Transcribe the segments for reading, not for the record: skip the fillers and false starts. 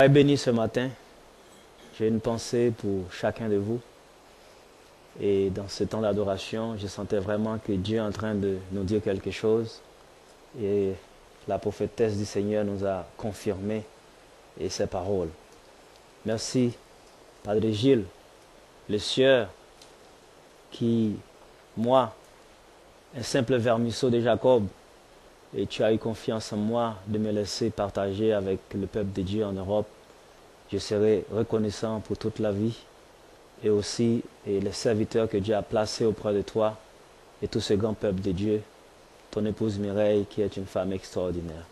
Soyez bénis ce matin. J'ai une pensée pour chacun de vous. Et dans ce temps d'adoration, je sentais vraiment que Dieu est en train de nous dire quelque chose. Et la prophétesse du Seigneur nous a confirmé et ses paroles. Merci, Padre Gilles, le sieur, qui, moi, un simple vermisseau de Jacob, et tu as eu confiance en moi de me laisser partager avec le peuple de Dieu en Europe. Je serai reconnaissant pour toute la vie et aussi les serviteurs que Dieu a placés auprès de toi et tout ce grand peuple de Dieu, ton épouse Mireille qui est une femme extraordinaire.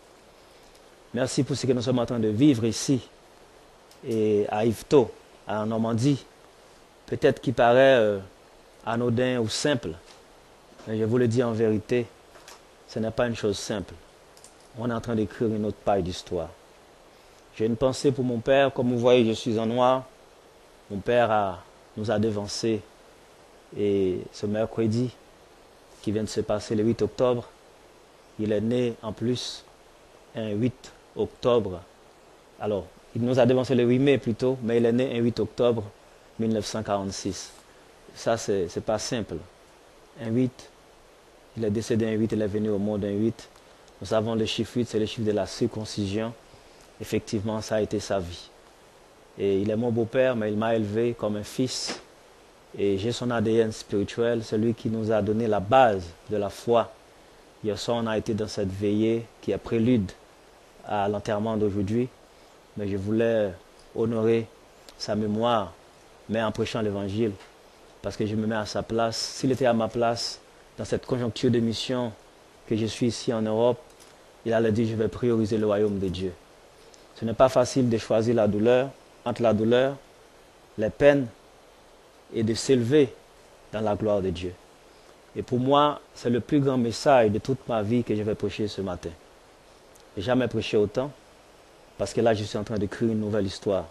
Merci pour ce que nous sommes en train de vivre ici et à Yvetot, en Normandie. Peut-être qu'il paraît anodin ou simple, mais je vous le dis en vérité, ce n'est pas une chose simple. On est en train d'écrire une autre page d'histoire. J'ai une pensée pour mon père. Comme vous voyez, je suis en noir. Mon père nous a devancés. Et ce mercredi, qui vient de se passer le 8 octobre, il est né en plus un 8 octobre. Alors, il nous a devancé le 8 mai plutôt, mais il est né un 8 octobre 1946. Ça, c'est pas simple. Un 8, il est décédé un 8, il est venu au monde un 8. Nous savons le chiffre 8, c'est le chiffre de la circoncision. Effectivement, ça a été sa vie. Et il est mon beau-père, mais il m'a élevé comme un fils. Et j'ai son ADN spirituel, celui qui nous a donné la base de la foi. Hier soir, on a été dans cette veillée qui est prélude à l'enterrement d'aujourd'hui. Mais je voulais honorer sa mémoire, mais en prêchant l'évangile. Parce que je me mets à sa place. S'il était à ma place, dans cette conjoncture de mission que je suis ici en Europe, il allait dire, je vais prioriser le royaume de Dieu. Ce n'est pas facile de choisir la douleur, entre la douleur, les peines, et de s'élever dans la gloire de Dieu. Et pour moi, c'est le plus grand message de toute ma vie que je vais prêcher ce matin. Je n'ai jamais prêché autant, parce que là, je suis en train d'écrire une nouvelle histoire.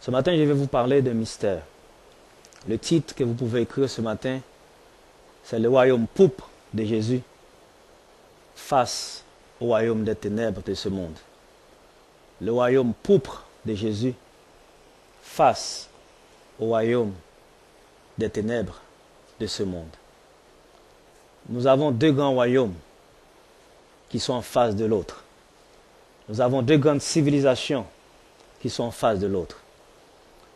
Ce matin, je vais vous parler d'un mystère. Le titre que vous pouvez écrire ce matin, c'est le royaume pourpre de Jésus face au royaume des ténèbres de ce monde. Le royaume pourpre de Jésus face au royaume des ténèbres de ce monde. Nous avons deux grands royaumes qui sont en face de l'autre. Nous avons deux grandes civilisations qui sont en face de l'autre.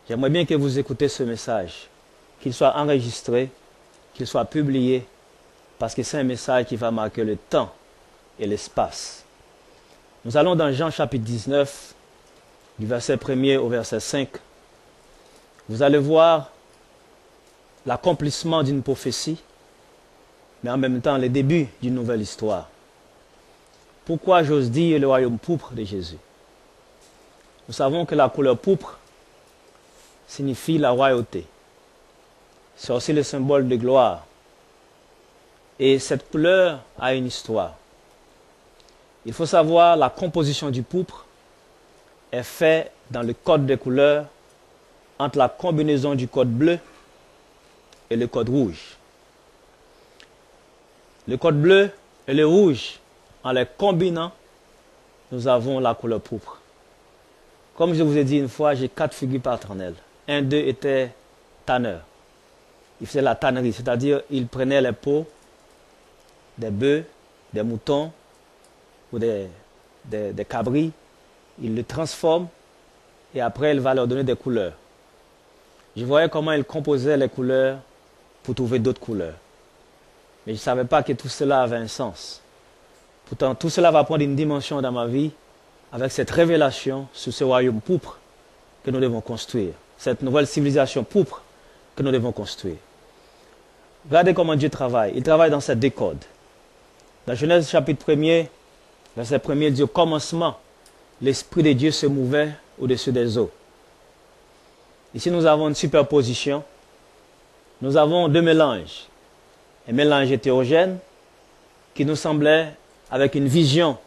J'aimerais bien que vous écoutez ce message, qu'il soit enregistré, qu'il soit publié, parce que c'est un message qui va marquer le temps et l'espace. Nous allons dans Jean chapitre 19, du verset 1er au verset 5. Vous allez voir l'accomplissement d'une prophétie, mais en même temps le début d'une nouvelle histoire. Pourquoi j'ose dire le royaume pourpre de Jésus? Nous savons que la couleur pourpre signifie la royauté. C'est aussi le symbole de gloire. Et cette couleur a une histoire. Il faut savoir la composition du pourpre est faite dans le code des couleurs entre la combinaison du code bleu et le code rouge. Le code bleu et le rouge, en les combinant, nous avons la couleur pourpre. Comme je vous ai dit une fois, j'ai 4 figures paternelles. Un d'eux était tanneur. Il faisait la tannerie, c'est-à-dire il prenait les peaux des bœufs, des moutons ou des cabris, il les transforme et après il va leur donner des couleurs. Je voyais comment il composait les couleurs pour trouver d'autres couleurs. Mais je ne savais pas que tout cela avait un sens. Pourtant, tout cela va prendre une dimension dans ma vie avec cette révélation sur ce royaume pourpre que nous devons construire. Cette nouvelle civilisation pourpre que nous devons construire. Regardez comment Dieu travaille. Il travaille dans cette décode. Dans Genèse chapitre 1er, verset 1er, il dit au commencement, l'Esprit de Dieu se mouvait au-dessus des eaux. Ici, nous avons une superposition. Nous avons deux mélanges. Un mélange hétérogène qui nous semblait avec une vision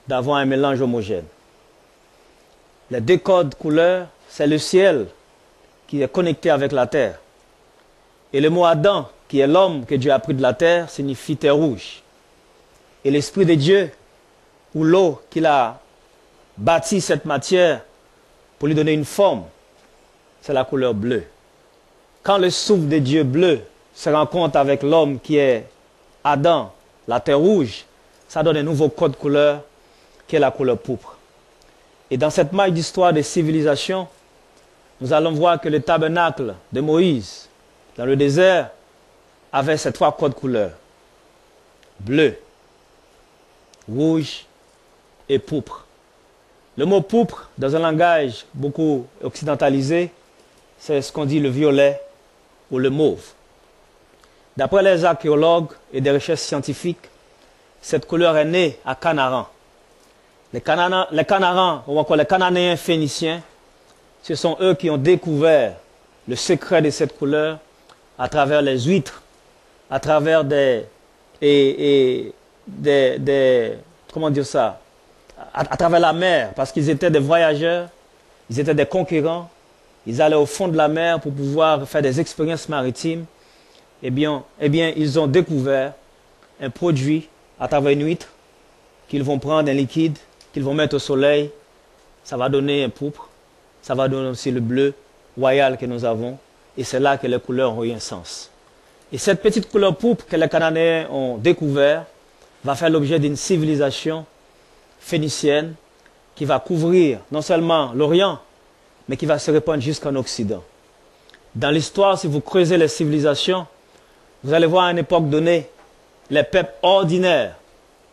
d'avoir un mélange homogène. Les deux codes couleurs, c'est le ciel qui est connecté avec la terre. Et le mot Adam, qui est l'homme que Dieu a pris de la terre, signifie terre rouge. Et l'Esprit de Dieu, ou l'eau qu'il a bâti cette matière pour lui donner une forme, c'est la couleur bleue. Quand le souffle de Dieu bleu se rencontre avec l'homme qui est Adam, la terre rouge, ça donne un nouveau code couleur qui est la couleur pourpre. Et dans cette maille d'histoire des civilisations, nous allons voir que le tabernacle de Moïse, dans le désert, avait ces trois codes couleurs. Bleu, rouge et pourpre. Le mot pourpre, dans un langage beaucoup occidentalisé, c'est ce qu'on dit le violet ou le mauve. D'après les archéologues et des recherches scientifiques, cette couleur est née à Canaan. Les Canaans, ou encore les Cananéens phéniciens, ce sont eux qui ont découvert le secret de cette couleur à travers les huîtres, à travers comment dire ça, à travers la mer, parce qu'ils étaient des voyageurs, ils étaient des conquérants, ils allaient au fond de la mer pour pouvoir faire des expériences maritimes. Eh bien, ils ont découvert un produit à travers une huître qu'ils vont prendre, un liquide, qu'ils vont mettre au soleil. Ça va donner un pourpre, ça va donner aussi le bleu royal que nous avons. Et c'est là que les couleurs ont eu un sens. Et cette petite couleur pourpre que les Cananéens ont découvert va faire l'objet d'une civilisation phénicienne qui va couvrir non seulement l'Orient, mais qui va se répandre jusqu'en Occident. Dans l'histoire, si vous creusez les civilisations, vous allez voir à une époque donnée, les peuples ordinaires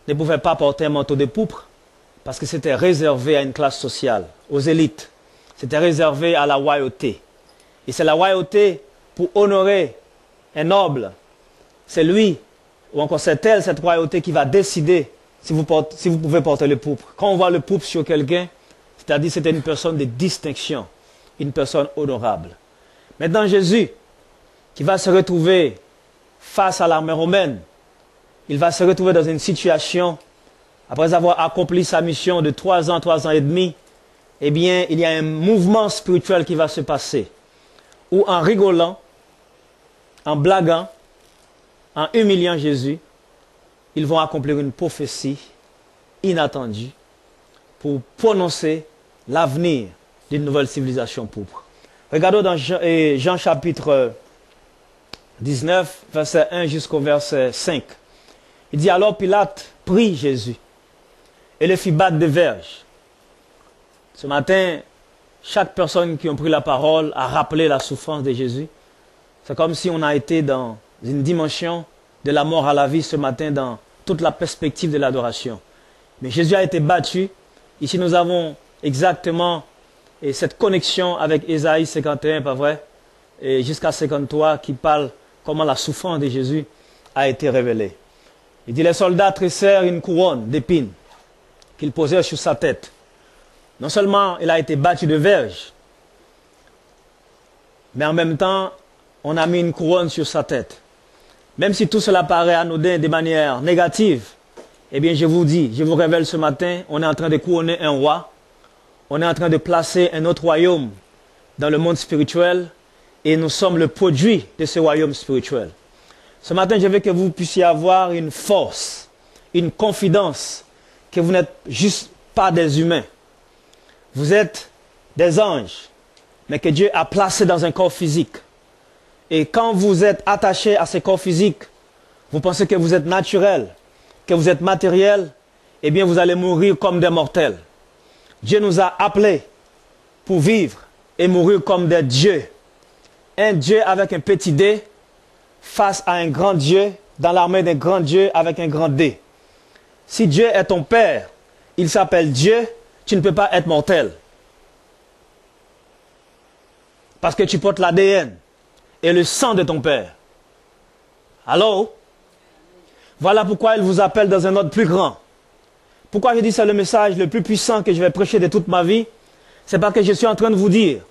ne pouvaient pas porter un manteau de pourpre parce que c'était réservé à une classe sociale, aux élites. C'était réservé à la royauté. Et c'est la royauté pour honorer un noble. C'est lui, ou encore c'est elle, cette royauté qui va décider si vous pouvez porter le pourpre. Quand on voit le pourpre sur quelqu'un, c'est-à-dire c'était une personne de distinction, une personne honorable. Maintenant Jésus, qui va se retrouver face à l'armée romaine, il va se retrouver dans une situation, après avoir accompli sa mission de 3 ans et demi, eh bien, il y a un mouvement spirituel qui va se passer, où en rigolant, en blaguant, en humiliant Jésus, ils vont accomplir une prophétie inattendue pour prononcer l'avenir d'une nouvelle civilisation pourpre. Regardons dans Jean chapitre 19, verset 1 jusqu'au verset 5. Il dit alors Pilate prit Jésus et le fit battre de verges. Ce matin, chaque personne qui a pris la parole a rappelé la souffrance de Jésus. C'est comme si on a été dans une dimension de la mort à la vie ce matin dans toute la perspective de l'adoration. Mais Jésus a été battu. Ici, nous avons exactement cette connexion avec Ésaïe 51, pas vrai, et jusqu'à 53, qui parle comment la souffrance de Jésus a été révélée. Il dit, les soldats tressèrent une couronne d'épines qu'ils posèrent sur sa tête. Non seulement il a été battu de verges, mais en même temps, on a mis une couronne sur sa tête. Même si tout cela paraît anodin de manière négative, eh bien je vous dis, je vous révèle ce matin, on est en train de couronner un roi, on est en train de placer un autre royaume dans le monde spirituel, et nous sommes le produit de ce royaume spirituel. Ce matin, je veux que vous puissiez avoir une force, une confidence, que vous n'êtes juste pas des humains. Vous êtes des anges, mais que Dieu a placés dans un corps physique. Et quand vous êtes attaché à ce corps physique, vous pensez que vous êtes naturel, que vous êtes matériel, eh bien vous allez mourir comme des mortels. Dieu nous a appelés pour vivre et mourir comme des dieux. Un Dieu avec un petit D face à un grand Dieu dans l'armée d'un grand Dieu avec un grand D. Si Dieu est ton Père, il s'appelle Dieu, tu ne peux pas être mortel. Parce que tu portes l'ADN et le sang de ton Père. Allô? Voilà pourquoi il vous appelle dans un ordre plus grand. Pourquoi je dis c'est le message le plus puissant que je vais prêcher de toute ma vie? C'est parce que je suis en train de vous dire,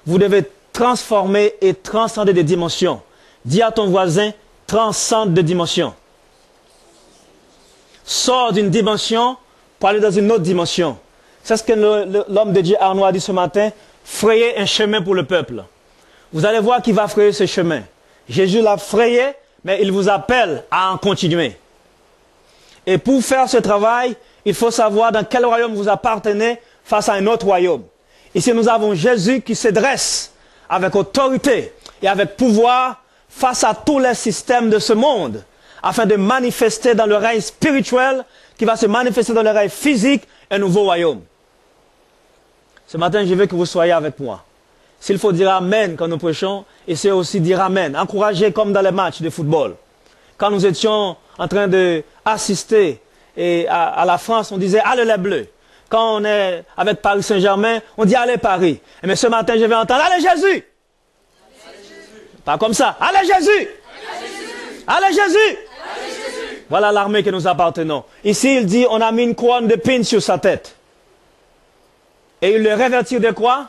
vous devez transformer et transcender des dimensions. Dis à ton voisin, transcende de dimensions. Sors d'une dimension pour aller dans une autre dimension. C'est ce que l'homme de Dieu Arnaud a dit ce matin, frayer un chemin pour le peuple. Vous allez voir qui va frayer ce chemin. Jésus l'a frayé, mais il vous appelle à en continuer. Et pour faire ce travail, il faut savoir dans quel royaume vous appartenez face à un autre royaume. Ici, nous avons Jésus qui se dresse avec autorité et avec pouvoir face à tous les systèmes de ce monde, afin de manifester dans le règne spirituel, qui va se manifester dans le règne physique, un nouveau royaume. Ce matin, je veux que vous soyez avec moi. S'il faut dire Amen quand nous prêchons, essayez aussi de dire Amen. Encouragez comme dans les matchs de football. Quand nous étions en train d'assister à la France, on disait « Allez les Bleus ». Quand on est avec Paris Saint-Germain, on dit « Allez Paris ». Mais ce matin, je vais entendre « Allez Jésus ». Pas comme ça. « Allez Jésus ». Allez Jésus. Voilà l'armée que nous appartenons. Ici, il dit, on a mis une couronne de pins sur sa tête. Et il le revêtit de quoi?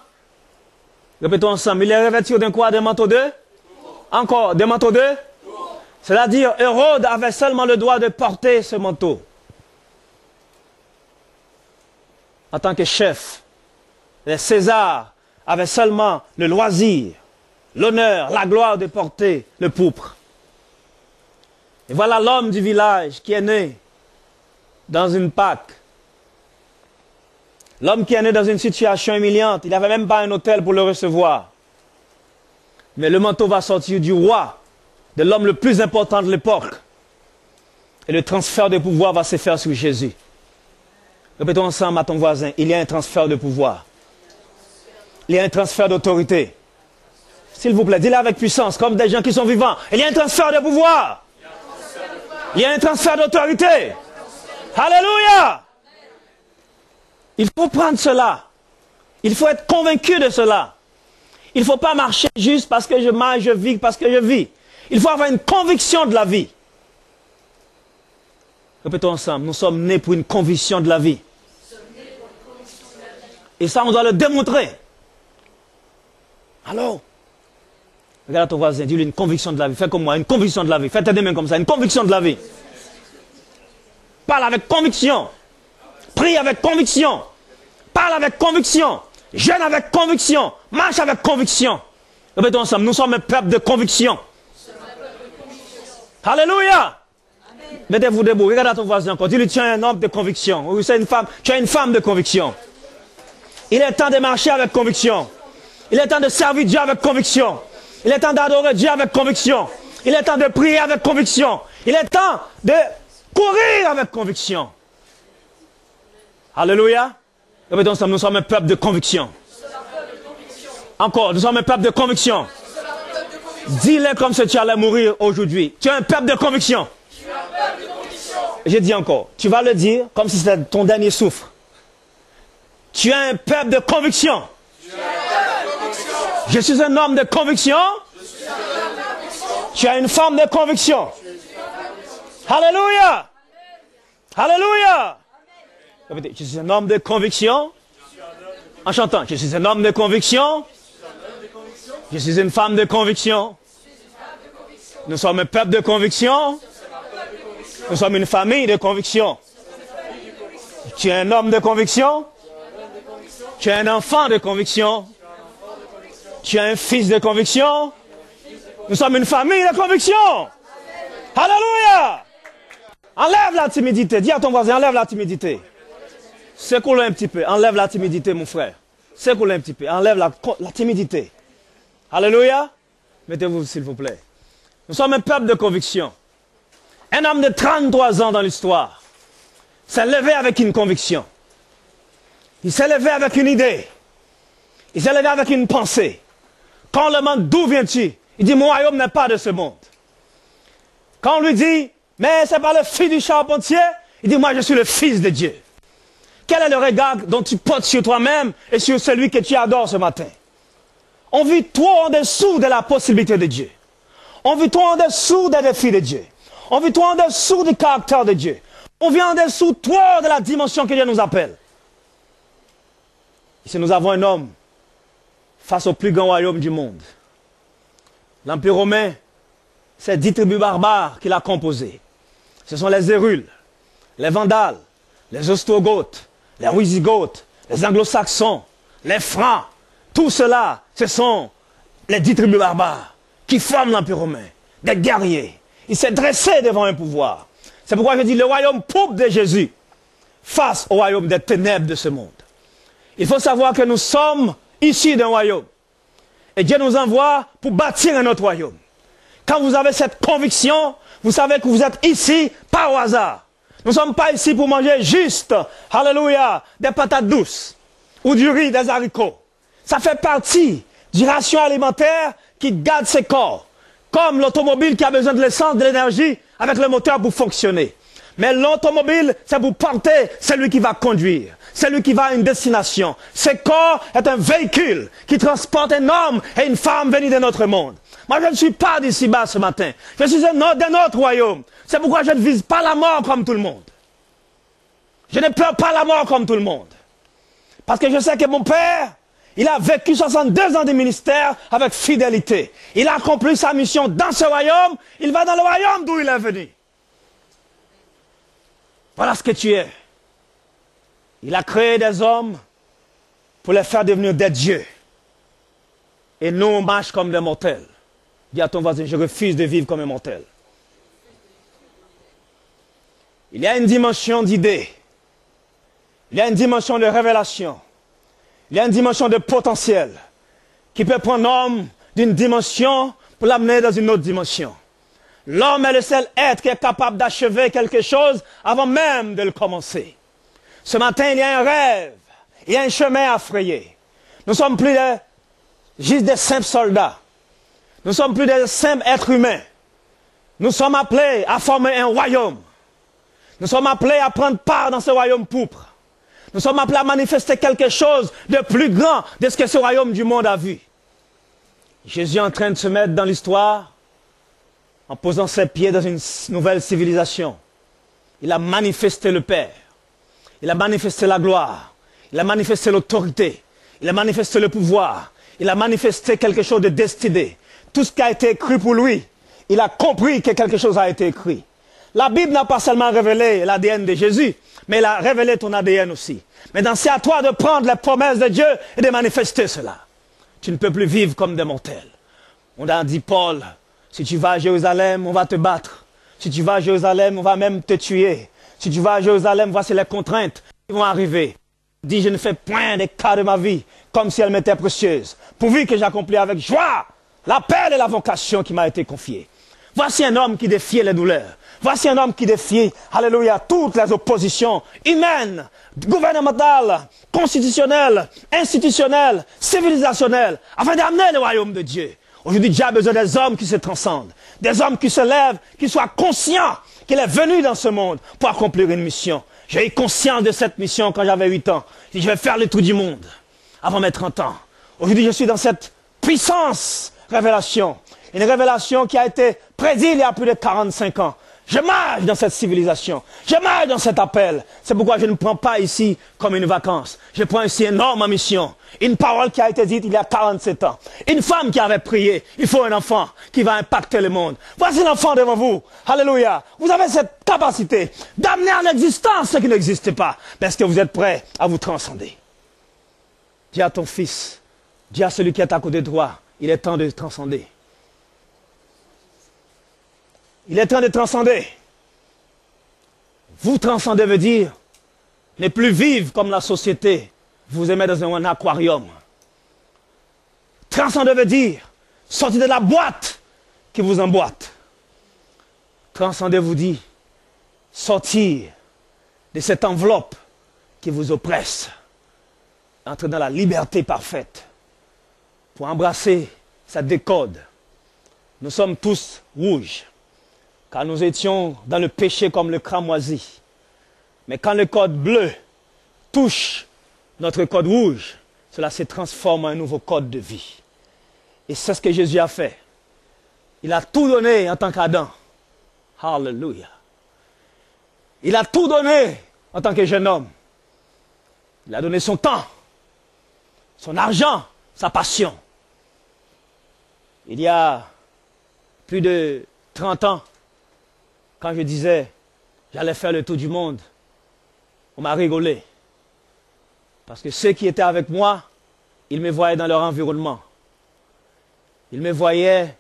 Répétons ensemble. Il le revêtit d'un quoi? D'un manteau de? Encore, d'un manteau de? C'est-à-dire, Hérode avait seulement le droit de porter ce manteau. En tant que chef, les Césars avaient seulement le loisir, l'honneur, la gloire de porter le pourpre. Et voilà l'homme du village qui est né dans une Pâque. L'homme qui est né dans une situation humiliante. Il n'avait même pas un hôtel pour le recevoir. Mais le manteau va sortir du roi, de l'homme le plus important de l'époque. Et le transfert de pouvoir va se faire sur Jésus. Répétons ensemble à ton voisin, il y a un transfert de pouvoir. Il y a un transfert d'autorité. S'il vous plaît, dis-le avec puissance, comme des gens qui sont vivants. Il y a un transfert de pouvoir. Il y a un transfert d'autorité. Alléluia. Il faut prendre cela. Il faut être convaincu de cela. Il ne faut pas marcher juste parce que je mange, je vis, parce que je vis. Il faut avoir une conviction de la vie. Répétons ensemble, nous sommes nés pour une conviction de la vie. Et ça, on doit le démontrer. Alors, regarde ton voisin, dis-lui une conviction de la vie. Fais comme moi, une conviction de la vie. Fais tes deux mains comme ça, une conviction de la vie. Parle avec conviction. Prie avec conviction. Parle avec conviction. Jeûne avec conviction. Marche avec conviction. Répétons ensemble, nous sommes un peuple de conviction. Alléluia. Mettez-vous debout, regarde ton voisin encore. Dis-lui, tu es un homme de conviction. Ou c'est une femme, tu es une femme de conviction. Il est temps de marcher avec conviction. Il est temps de servir Dieu avec conviction. Il est temps d'adorer Dieu avec conviction. Il est temps de prier avec conviction. Il est temps de courir avec conviction. Alléluia. Répétons ensemble, nous sommes un peuple de conviction. Encore, nous sommes un peuple de conviction. Dis-le comme si tu allais mourir aujourd'hui. Tu es un peuple de conviction. J'ai dit encore, tu vas le dire comme si c'était ton dernier souffle. Tu es un peuple de conviction. Je suis un homme de conviction. Tu es une femme de conviction. Alléluia. Alléluia. Je suis un homme de conviction. En chantant, je suis un homme de conviction. Je suis une femme de conviction. Nous sommes un peuple de conviction. Nous sommes une famille de conviction. Tu es un homme de conviction. Tu es un enfant de conviction. Tu es un fils de conviction. Nous sommes une famille de conviction. Alléluia. Enlève la timidité. Dis à ton voisin, enlève la timidité. Secoue-le un petit peu. Enlève la timidité, mon frère. Secoue-le un petit peu. Enlève la timidité. Alléluia. Mettez-vous, s'il vous plaît. Nous sommes un peuple de conviction. Un homme de 33 ans dans l'histoire s'est levé avec une conviction. Il s'est levé avec une idée. Il s'est levé avec une pensée. Quand on le demande d'où viens-tu, il dit mon royaume n'est pas de ce monde. Quand on lui dit mais c'est pas le fils du charpentier, il dit moi je suis le fils de Dieu. Quel est le regard dont tu portes sur toi-même et sur celui que tu adores ce matin? On vit trop en dessous de la possibilité de Dieu. On vit trop en dessous des défis de Dieu. On vit trop en dessous du caractère de Dieu. On vit en dessous trop de la dimension que Dieu nous appelle. Ici nous avons un homme face au plus grand royaume du monde. L'Empire romain, c'est 10 tribus barbares qu'il a composées. Ce sont les Hérules, les Vandales, les Ostrogoths, les Wisigoths, les Anglo-Saxons, les Francs. Tout cela, ce sont les 10 tribus barbares qui forment l'Empire romain. Des guerriers. Il s'est dressé devant un pouvoir. C'est pourquoi je dis le royaume pourpre de Jésus face au royaume des ténèbres de ce monde. Il faut savoir que nous sommes ici d'un royaume. Et Dieu nous envoie pour bâtir un autre royaume. Quand vous avez cette conviction, vous savez que vous êtes ici pas au hasard. Nous ne sommes pas ici pour manger juste, alléluia, des patates douces ou du riz, des haricots. Ça fait partie du ration alimentaire qui garde ses corps. Comme l'automobile qui a besoin de l'essence, de l'énergie avec le moteur pour fonctionner. Mais l'automobile, c'est pour porter celui qui va conduire, celui qui va à une destination. Ce corps est un véhicule qui transporte un homme et une femme venus de notre monde. Moi, je ne suis pas d'ici-bas ce matin. Je suis d'un autre royaume. C'est pourquoi je ne vise pas la mort comme tout le monde. Je ne pleure pas la mort comme tout le monde. Parce que je sais que mon père, il a vécu 62 ans de ministère avec fidélité. Il a accompli sa mission dans ce royaume. Il va dans le royaume d'où il est venu. Voilà ce que tu es. Il a créé des hommes pour les faire devenir des dieux. Et nous, on marche comme des mortels. Dis à ton voisin, je refuse de vivre comme un mortel. Il y a une dimension d'idée. Il y a une dimension de révélation. Il y a une dimension de potentiel qui peut prendre l'homme d'une dimension pour l'amener dans une autre dimension. L'homme est le seul être qui est capable d'achever quelque chose avant même de le commencer. Ce matin, il y a un rêve, il y a un chemin à frayer. Nous sommes plus juste des simples soldats. Nous sommes plus des simples êtres humains. Nous sommes appelés à former un royaume. Nous sommes appelés à prendre part dans ce royaume pourpre. Nous sommes appelés à manifester quelque chose de plus grand de ce que ce royaume du monde a vu. Jésus est en train de se mettre dans l'histoire en posant ses pieds dans une nouvelle civilisation. Il a manifesté le Père. Il a manifesté la gloire. Il a manifesté l'autorité. Il a manifesté le pouvoir. Il a manifesté quelque chose de destiné. Tout ce qui a été écrit pour lui, il a compris que quelque chose a été écrit. La Bible n'a pas seulement révélé l'ADN de Jésus, mais elle a révélé ton ADN aussi. Maintenant, c'est à toi de prendre les promesses de Dieu et de manifester cela. Tu ne peux plus vivre comme des mortels. On a dit, Paul, si tu vas à Jérusalem, on va te battre. Si tu vas à Jérusalem, on va même te tuer. Si tu vas à Jérusalem, voici les contraintes qui vont arriver. Il dit, je ne fais point des cas de ma vie comme si elle m'était précieuse, pourvu que j'accomplis avec joie l'appel et la vocation qui m'a été confiée. Voici un homme qui défiait les douleurs. Voici un homme qui défiait, alléluia, toutes les oppositions humaines, gouvernementales, constitutionnelles, institutionnelles, civilisationnelles, afin d'amener le royaume de Dieu. Aujourd'hui, Dieu a besoin des hommes qui se transcendent, des hommes qui se lèvent, qui soient conscients qu'il est venu dans ce monde pour accomplir une mission. J'ai eu conscience de cette mission quand j'avais 8 ans. J'ai dit, je vais faire le tour du monde avant mes 30 ans. Aujourd'hui, je suis dans cette puissance révélation. Une révélation qui a été prédite il y a plus de 45 ans. Je marche dans cette civilisation. Je marche dans cet appel. C'est pourquoi je ne prends pas ici comme une vacance. Je prends ici une énorme mission. Une parole qui a été dite il y a 47 ans. Une femme qui avait prié. Il faut un enfant qui va impacter le monde. Voici l'enfant devant vous. Alléluia. Vous avez cette capacité d'amener en existence ce qui n'existe pas. Parce que vous êtes prêts à vous transcender. Dis à ton fils. Dis à celui qui est à côté de toi. Il est temps de transcender. Il est temps de transcender. Vous transcender veut dire ne plus vivre comme la société vous aimez dans un aquarium. Transcender veut dire sortir de la boîte qui vous emboîte. Transcender vous dit sortir de cette enveloppe qui vous oppresse. Entrer dans la liberté parfaite pour embrasser cette décode. Nous sommes tous rouges. Car nous étions dans le péché comme le cramoisi. Mais quand le code bleu touche notre code rouge, cela se transforme en un nouveau code de vie. Et c'est ce que Jésus a fait. Il a tout donné en tant qu'Adam. Alléluia. Il a tout donné en tant que jeune homme. Il a donné son temps, son argent, sa passion. Il y a plus de 30 ans, quand je disais, j'allais faire le tour du monde, on m'a rigolé. Parce que ceux qui étaient avec moi, ils me voyaient dans leur environnement. Ils me voyaient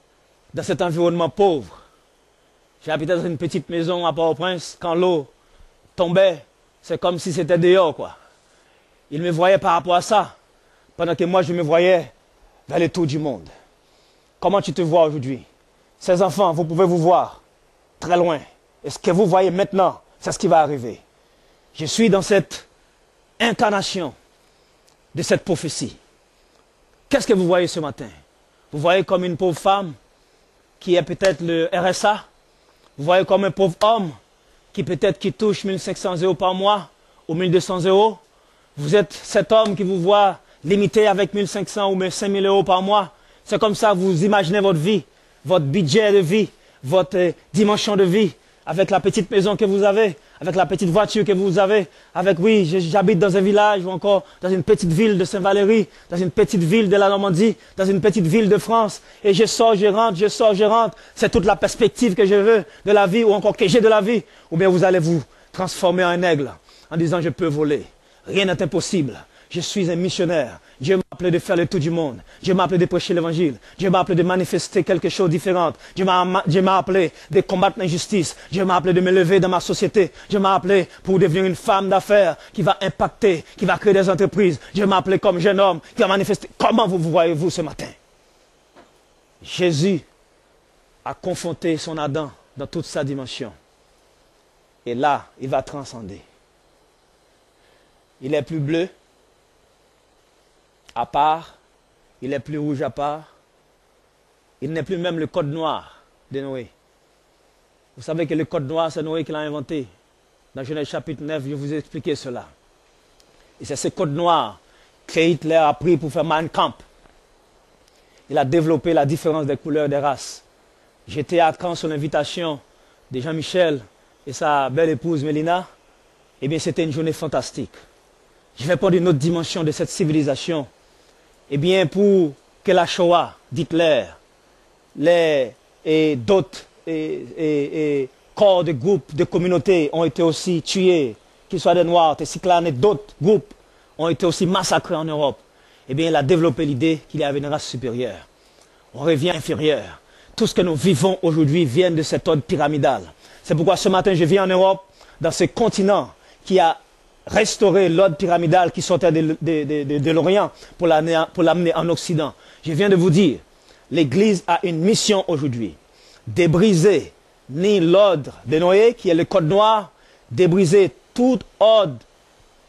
dans cet environnement pauvre. J'habitais dans une petite maison à Port-au-Prince. Quand l'eau tombait, c'est comme si c'était dehors, quoi. Il me voyait par rapport à ça, pendant que moi je me voyais vers le tour du monde. Comment tu te vois aujourd'hui? Ces enfants, vous pouvez vous voir très loin. Et ce que vous voyez maintenant, c'est ce qui va arriver. Je suis dans cette incarnation de cette prophétie. Qu'est-ce que vous voyez ce matin? Vous voyez comme une pauvre femme qui est peut-être le RSA. Vous voyez comme un pauvre homme qui touche 1500 € par mois ou 1200 €. Vous êtes cet homme qui vous voit limité avec 1500 ou 5000 € par mois. C'est comme ça que vous imaginez votre vie, votre budget de vie, votre dimension de vie, avec la petite maison que vous avez, avec la petite voiture que vous avez, avec, oui, j'habite dans un village ou encore dans une petite ville de Saint-Valéry, dans une petite ville de la Normandie, dans une petite ville de France, et je sors, je rentre, je sors, je rentre. C'est toute la perspective que je veux de la vie ou encore que j'ai de la vie. Ou bien vous allez vous transformer en un aigle en disant je peux voler. Rien n'est impossible. Je suis un missionnaire. Dieu m'a appelé de faire le tour du monde. Dieu m'a appelé de prêcher l'évangile. Dieu m'a appelé de manifester quelque chose de différent. Dieu m'a appelé de combattre l'injustice. Dieu m'a appelé de me lever dans ma société. Dieu m'a appelé pour devenir une femme d'affaires qui va impacter, qui va créer des entreprises. Dieu m'a appelé comme jeune homme qui va manifester. Comment vous voyez-vous ce matin? Jésus a confronté son Adam dans toute sa dimension. Et là, il va transcender. Il est plus bleu à part, il est plus rouge à part, il n'est plus même le code noir de Noé. Vous savez que le code noir, c'est Noé qui l'a inventé. Dans Genèse chapitre 9, je vous ai expliqué cela. Et c'est ce code noir que Hitler a pris pour faire Mein Kampf. Il a développé la différence des couleurs des races. J'étais à Caen sur l'invitation de Jean-Michel et sa belle épouse Mélina. Eh bien, c'était une journée fantastique. Je vais prendre une autre dimension de cette civilisation. Eh bien, pour que la Shoah d'Hitler, d'autres corps de groupes, de communautés ont été aussi tués, qu'ils soient des Noirs, des Cyclanes et d'autres groupes ont été aussi massacrés en Europe. Eh bien, il a développé l'idée qu'il y avait une race supérieure. On revient inférieur. Tout ce que nous vivons aujourd'hui vient de cet ordre pyramidal. C'est pourquoi ce matin, je viens en Europe, dans ce continent qui a restaurer l'ordre pyramidal qui sortait de l'Orient pour l'amener en Occident. Je viens de vous dire, l'Église a une mission aujourd'hui, débriser ni l'ordre de Noé, qui est le code noir, débriser tout ordre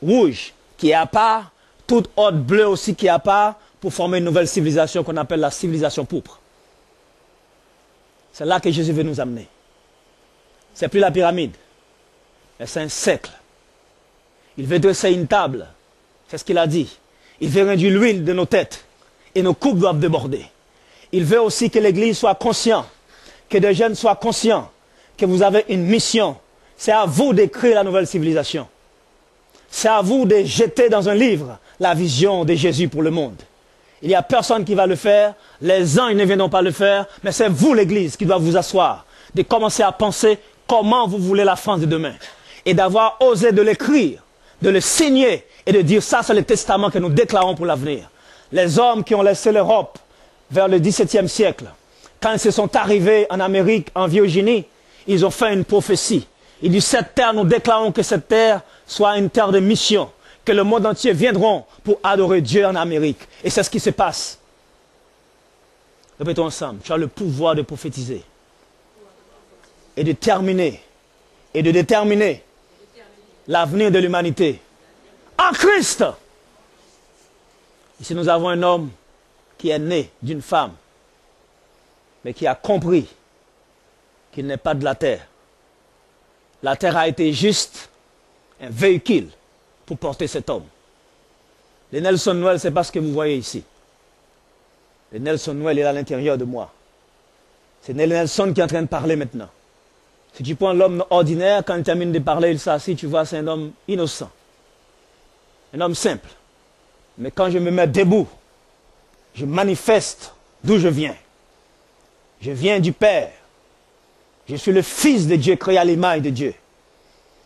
rouge qui est à part, tout ordre bleu aussi qui est à part, pour former une nouvelle civilisation qu'on appelle la civilisation pourpre. C'est là que Jésus veut nous amener. C'est plus la pyramide, mais c'est un cercle. Il veut dresser une table. C'est ce qu'il a dit. Il veut réduire l'huile de nos têtes. Et nos coupes doivent déborder. Il veut aussi que l'Église soit consciente. Que des jeunes soient conscients. Que vous avez une mission. C'est à vous d'écrire la nouvelle civilisation. C'est à vous de jeter dans un livre la vision de Jésus pour le monde. Il n'y a personne qui va le faire. Les anges ne viendront pas le faire. Mais c'est vous, l'Église, qui doit vous asseoir. De commencer à penser comment vous voulez la France de demain. Et d'avoir osé de l'écrire, de le signer et de dire ça, c'est le testament que nous déclarons pour l'avenir. Les hommes qui ont laissé l'Europe vers le XVIIe siècle, quand ils se sont arrivés en Amérique, en Virginie, ils ont fait une prophétie. Ils disent, cette terre, nous déclarons que cette terre soit une terre de mission, que le monde entier viendront pour adorer Dieu en Amérique. Et c'est ce qui se passe. Répétons ensemble, tu as le pouvoir de prophétiser et de terminer et de déterminer l'avenir de l'humanité en Christ. Ici, nous avons un homme qui est né d'une femme, mais qui a compris qu'il n'est pas de la terre. La terre a été juste un véhicule pour porter cet homme. Le Nelson Noël, c'est pas ce que vous voyez ici. Le Nelson Noël est à l'intérieur de moi. C'est Nelson qui est en train de parler maintenant. Si tu prends l'homme ordinaire, quand il termine de parler, il s'assit, tu vois, c'est un homme innocent. Un homme simple. Mais quand je me mets debout, je manifeste d'où je viens. Je viens du Père. Je suis le Fils de Dieu, créé à l'image de Dieu.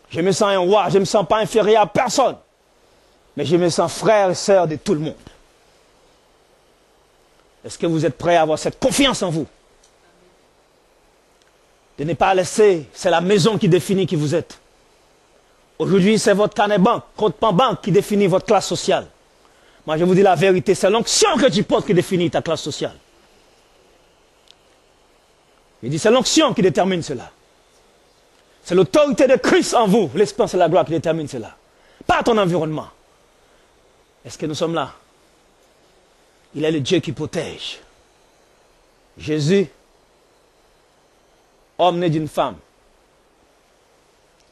Je me sens un roi, je ne me sens pas inférieur à personne. Mais je me sens frère et sœur de tout le monde. Est-ce que vous êtes prêts à avoir cette confiance en vous? De ne pas laisser, c'est la maison qui définit qui vous êtes. Aujourd'hui, c'est votre carnet banque, compte en banque qui définit votre classe sociale. Moi, je vous dis la vérité, c'est l'onction que tu portes qui définit ta classe sociale. Je dis, c'est l'onction qui détermine cela. C'est l'autorité de Christ en vous, l'espérance et la gloire qui détermine cela. Pas ton environnement. Est-ce que nous sommes là? Il est le Dieu qui protège. Jésus, homme né d'une femme.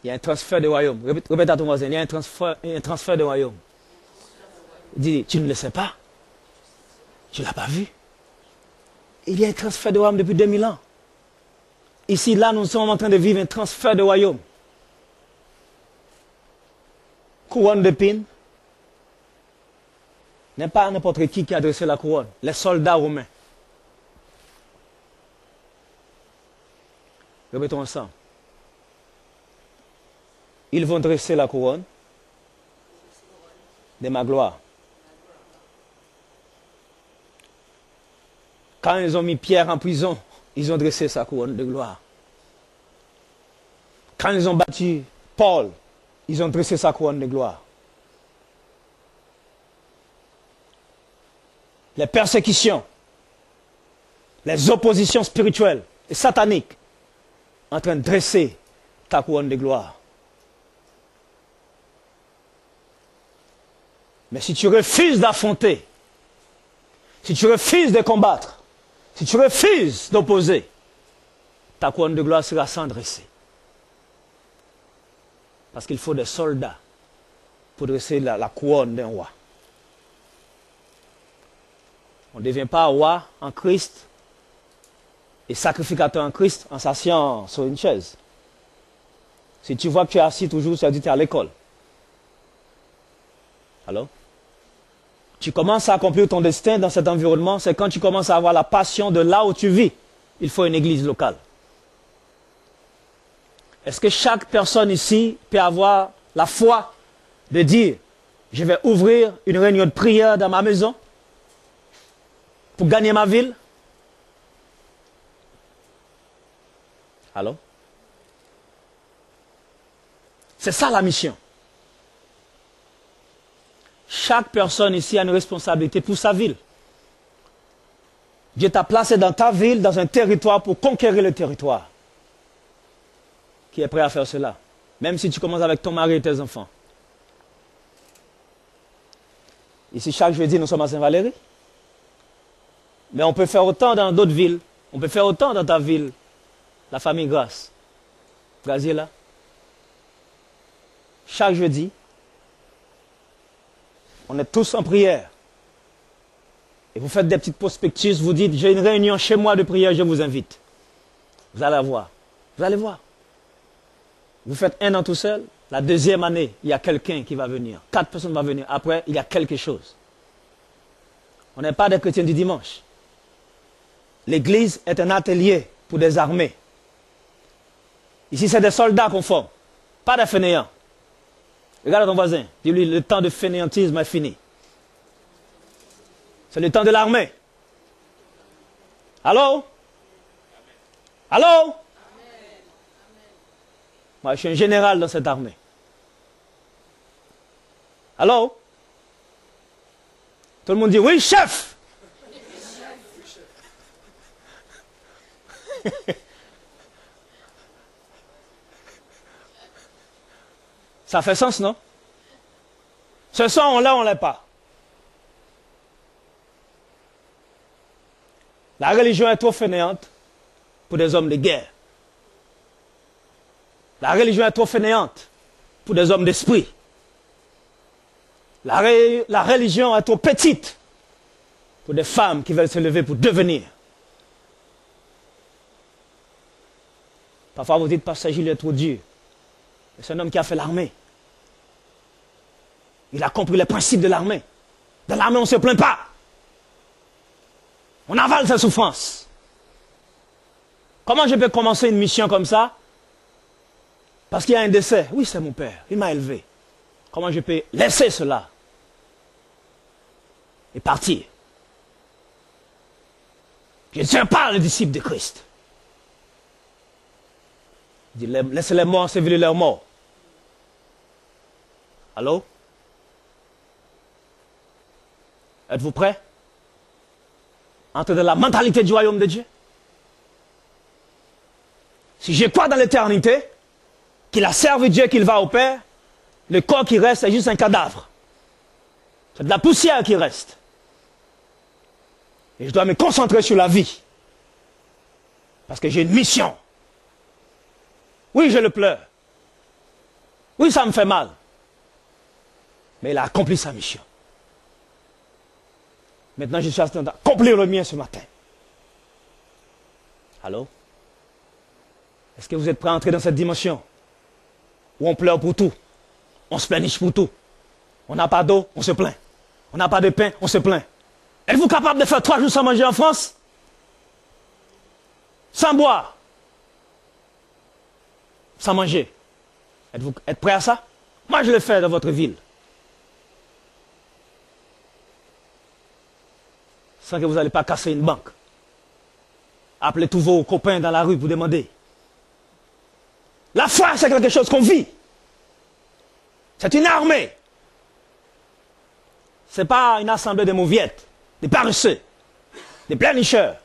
Il y a un transfert de royaume. Répète à ton voisin, il y a un transfert de royaume. Il dit, tu ne le sais pas? Tu ne l'as pas vu? Il y a un transfert de royaume depuis 2000 ans. Ici, là, nous sommes en train de vivre un transfert de royaume. Couronne d'épines. N'est pas n'importe qui a dressé la couronne. Les soldats romains. Répétons ensemble. Ils vont dresser la couronne de ma gloire. Quand ils ont mis Pierre en prison, ils ont dressé sa couronne de gloire. Quand ils ont battu Paul, ils ont dressé sa couronne de gloire. Les persécutions, les oppositions spirituelles et sataniques, en train de dresser ta couronne de gloire. Mais si tu refuses d'affronter, si tu refuses de combattre, si tu refuses d'opposer, ta couronne de gloire sera sans dresser. Parce qu'il faut des soldats pour dresser la couronne d'un roi. On ne devient pas roi en Christ et sacrificateur en Christ en s'asseyant sur une chaise. Si tu vois que tu es assis toujours, ça dit que tu es à l'école. Alors, tu commences à accomplir ton destin dans cet environnement, c'est quand tu commences à avoir la passion de là où tu vis. Il faut une église locale. Est-ce que chaque personne ici peut avoir la foi de dire, je vais ouvrir une réunion de prière dans ma maison pour gagner ma ville? Alors? C'est ça la mission. Chaque personne ici a une responsabilité pour sa ville. Dieu t'a placé dans ta ville, dans un territoire pour conquérir le territoire. Qui est prêt à faire cela? Même si tu commences avec ton mari et tes enfants. Ici, chaque jeudi, nous sommes à Saint-Valéry. Mais on peut faire autant dans d'autres villes. On peut faire autant dans ta ville. La famille Grasse. Graziella. Chaque jeudi, on est tous en prière. Et vous faites des petites prospectus, vous dites, j'ai une réunion chez moi de prière, je vous invite. Vous allez voir. Vous allez voir. Vous faites un an tout seul, la deuxième année, il y a quelqu'un qui va venir. 4 personnes vont venir. Après, il y a quelque chose. On n'est pas des chrétiens du dimanche. L'église est un atelier pour des armées. Ici, c'est des soldats qu'on forme, pas des fainéants. Regarde ton voisin, dis-lui, le temps de fainéantisme est fini. C'est le temps de l'armée. Allô? Allô? Moi, je suis un général dans cette armée. Allô? Tout le monde dit, oui, chef! Ça fait sens, non? Ce soir, on l'a, on l'a pas. La religion est trop fainéante pour des hommes de guerre. La religion est trop fainéante pour des hommes d'esprit. La religion est trop petite pour des femmes qui veulent se lever pour devenir. Parfois vous dites, Pasteur Gilles est trop dur. C'est un homme qui a fait l'armée. Il a compris les principes de l'armée. Dans l'armée, on ne se plaint pas. On avale sa souffrance. Comment je peux commencer une mission comme ça? Parce qu'il y a un décès. Oui, c'est mon père. Il m'a élevé. Comment je peux laisser cela et partir? Je ne tiens pas le disciple de Christ. Il dit, laissez les morts ensevelir leurs morts. Allô? Êtes-vous prêts? Entrer dans la mentalité du royaume de Dieu? Si je crois dans l'éternité, qu'il a servi Dieu, qu'il va au Père, le corps qui reste, c'est juste un cadavre. C'est de la poussière qui reste. Et je dois me concentrer sur la vie. Parce que j'ai une mission. Oui, je le pleure. Oui, ça me fait mal. Mais il a accompli sa mission. Maintenant, je suis en train d'accomplir le mien ce matin. Allô? Est-ce que vous êtes prêts à entrer dans cette dimension où on pleure pour tout, on se plaignit pour tout. On n'a pas d'eau, on se plaint. On n'a pas de pain, on se plaint. Êtes-vous capable de faire 3 jours sans manger en France? Sans boire? Sans manger? Êtes-vous prêts à ça? Moi, je le fais dans votre ville. Sans que vous n'allez pas casser une banque. Appelez tous vos copains dans la rue pour demander. La foi, c'est quelque chose qu'on vit. C'est une armée. Ce n'est pas une assemblée de mauviettes, des paresseux, des pleurnicheurs.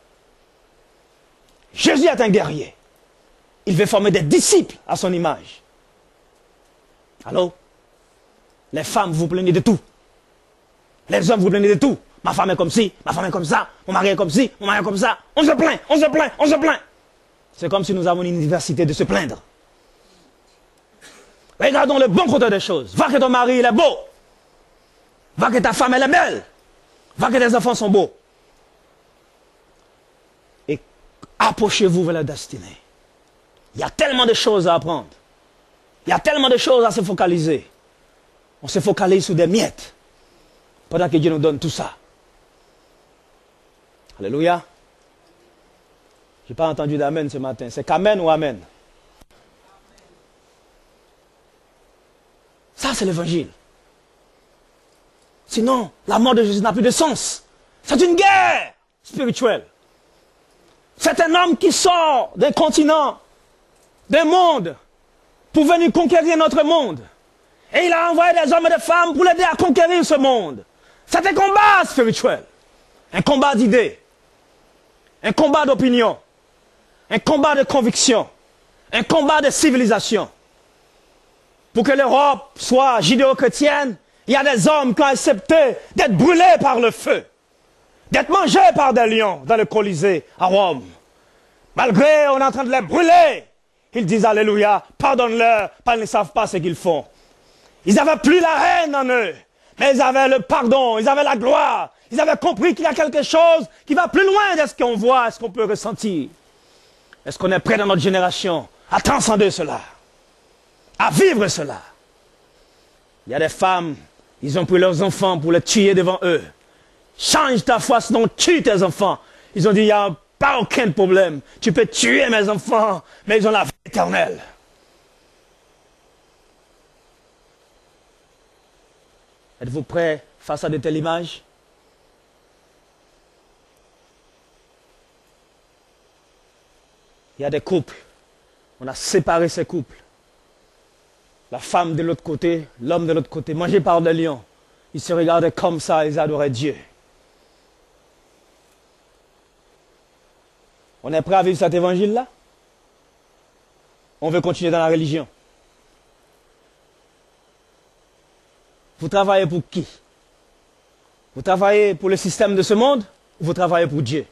Jésus est un guerrier. Il veut former des disciples à son image. Allô? Les femmes, vous plaignez de tout. Les hommes, vous plaignez de tout. Ma femme est comme ci, ma femme est comme ça, mon mari est comme ci, mon mari est comme ça. On se plaint, on se plaint, on se plaint. C'est comme si nous avons une université de se plaindre. Regardons le bon côté des choses. Va que ton mari, il est beau. Va que ta femme, elle est belle. Va que tes enfants sont beaux. Et approchez-vous vers la destinée. Il y a tellement de choses à apprendre. Il y a tellement de choses à se focaliser. On se focalise sur des miettes. Pendant que Dieu nous donne tout ça. Alléluia. Je n'ai pas entendu d'amen ce matin. C'est qu'amen ou amen? Ça, c'est l'évangile. Sinon, la mort de Jésus n'a plus de sens. C'est une guerre spirituelle. C'est un homme qui sort d'un continent, d'un monde, pour venir conquérir notre monde. Et il a envoyé des hommes et des femmes pour l'aider à conquérir ce monde. C'est un combat spirituel. Un combat d'idées. Un combat d'opinion. Un combat de conviction. Un combat de civilisation. Pour que l'Europe soit judéo-chrétienne, il y a des hommes qui ont accepté d'être brûlés par le feu. D'être mangés par des lions dans le Colisée à Rome. Malgré on est en train de les brûler, ils disent Alléluia, pardonne-leur, parce qu'ils ne savent pas ce qu'ils font. Ils n'avaient plus la haine en eux, mais ils avaient le pardon, ils avaient la gloire. Ils avaient compris qu'il y a quelque chose qui va plus loin de ce qu'on voit, de ce qu'on peut ressentir. Est-ce qu'on est prêt dans notre génération à transcender cela? À vivre cela? Il y a des femmes, ils ont pris leurs enfants pour les tuer devant eux. Change ta foi, sinon tue tes enfants. Ils ont dit, il n'y a pas aucun problème. Tu peux tuer mes enfants, mais ils ont la vie éternelle. Êtes-vous prêts face à de telles images? Il y a des couples. On a séparé ces couples. La femme de l'autre côté, l'homme de l'autre côté, mangés par des lions. Ils se regardaient comme ça, ils adoraient Dieu. On est prêt à vivre cet évangile-là? On veut continuer dans la religion. Vous travaillez pour qui? Vous travaillez pour le système de ce monde ou vous travaillez pour Dieu?